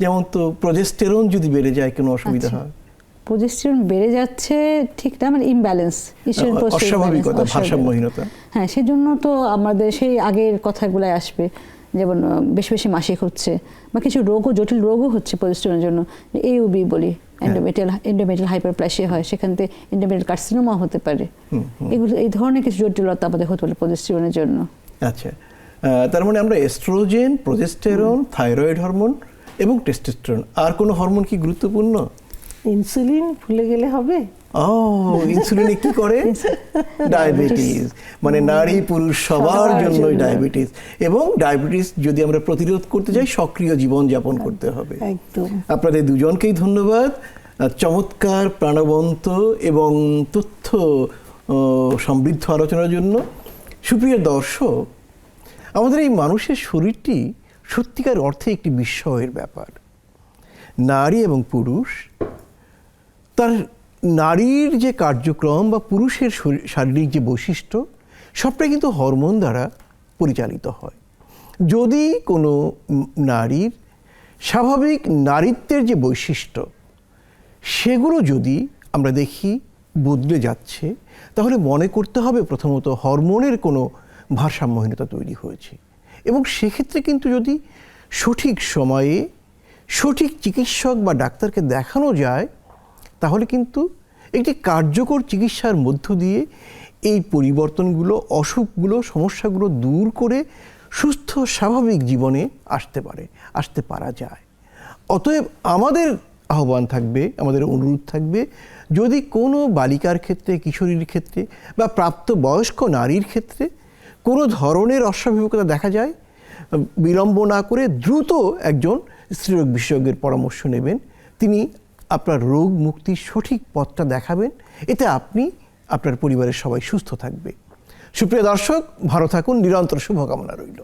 যেমন তো প্রজেস্টেরন যদি বেড়ে যায় কোনো অসুবিধা হয়? প্রজেস্টেরন বেড়ে যাচ্ছে ঠিক না, মানে ইমব্যালেন্স, অস্বাভাবিকতা, ভারসাম্যহীনতা, হ্যাঁ, সেজন্য তো আমাদের সেই আগের কথাগুলাই আসবে, যেমন বেশি বেশি মাসিক হচ্ছে বা কিছু রোগও, জটিল রোগও হচ্ছে প্রজেস্টেরনের জন্য, AUB বলি, এন্ডোমেট্রিয়াল হাইপারপ্লাসিয়া হয়, সেখান থেকে এন্ডোমেট্রিয়াল কার্সিনোমা হতে পারে, এগুলো এই ধরনের কিছু জটিলতা আমাদের হতে পারে প্রজেস্টেরনের জন্য। আচ্ছা, তার মানে আমরা এস্ট্রোজেন, প্রজেস্টেরন, থাইরয়েড হরমোন এবং টেস্টোস্টেরন। আর কোনো হরমোন কি গুরুত্বপূর্ণ? ইনসুলিন ভুলে গেলে হবে? ইনসুলিনে কি করে? ডায়াবেটিস, মানে নারী পুরুষ সবার জন্যই ডায়াবেটিস। এবং ডায়াবেটিস যদি আমরা প্রতিরোধ করতে চাই, সক্রিয় জীবনযাপন করতে হবে। একদম। আপনাদের দুজনকেই ধন্যবাদ চমৎকার, প্রাণবন্ত এবং তথ্য সমৃদ্ধ আলোচনার জন্য। সুপ্রিয় দর্শক, আমাদের এই মানুষের শরীরটি সত্যিকার অর্থে একটি বিস্ময়ের ব্যাপার। নারী এবং পুরুষ, তার নারীর যে কার্যক্রম বা পুরুষের শারীরিক যে বৈশিষ্ট্য, সবটাই কিন্তু হরমোন দ্বারা পরিচালিত হয়। যদি কোনো নারীর স্বাভাবিক নারীত্বের যে বৈশিষ্ট্য, সেগুলো যদি আমরা দেখি বদলে যাচ্ছে, তাহলে মনে করতে হবে প্রথমত হরমোনের কোনো ভারসাম্যহীনতা তৈরি হয়েছে। এবং সেক্ষেত্রে কিন্তু যদি সঠিক সময়ে সঠিক চিকিৎসক বা ডাক্তারকে দেখানো যায়, তাহলে কিন্তু একটি কার্যকর চিকিৎসার মধ্য দিয়ে এই পরিবর্তনগুলো, অসুখগুলো, সমস্যাগুলো দূর করে সুস্থ স্বাভাবিক জীবনে আসতে পারা যায়। অতএব আমাদের আহ্বান থাকবে, আমাদের অনুরোধ থাকবে, যদি কোনো বালিকার ক্ষেত্রে, কিশোরীর ক্ষেত্রে বা প্রাপ্তবয়স্ক নারীর ক্ষেত্রে কোনো ধরনের অস্বাভাবিকতা দেখা যায়, বিলম্ব না করে দ্রুত একজন স্ত্রীরোগ বিশেষজ্ঞের পরামর্শ নেবেন। তিনি আপনার রোগ মুক্তির সঠিক পথটা দেখাবেন। এতে আপনি, আপনার পরিবারের সবাই সুস্থ থাকবে। সুপ্রিয় দর্শক, ভালো থাকুন, নিরন্তর শুভকামনা রইল।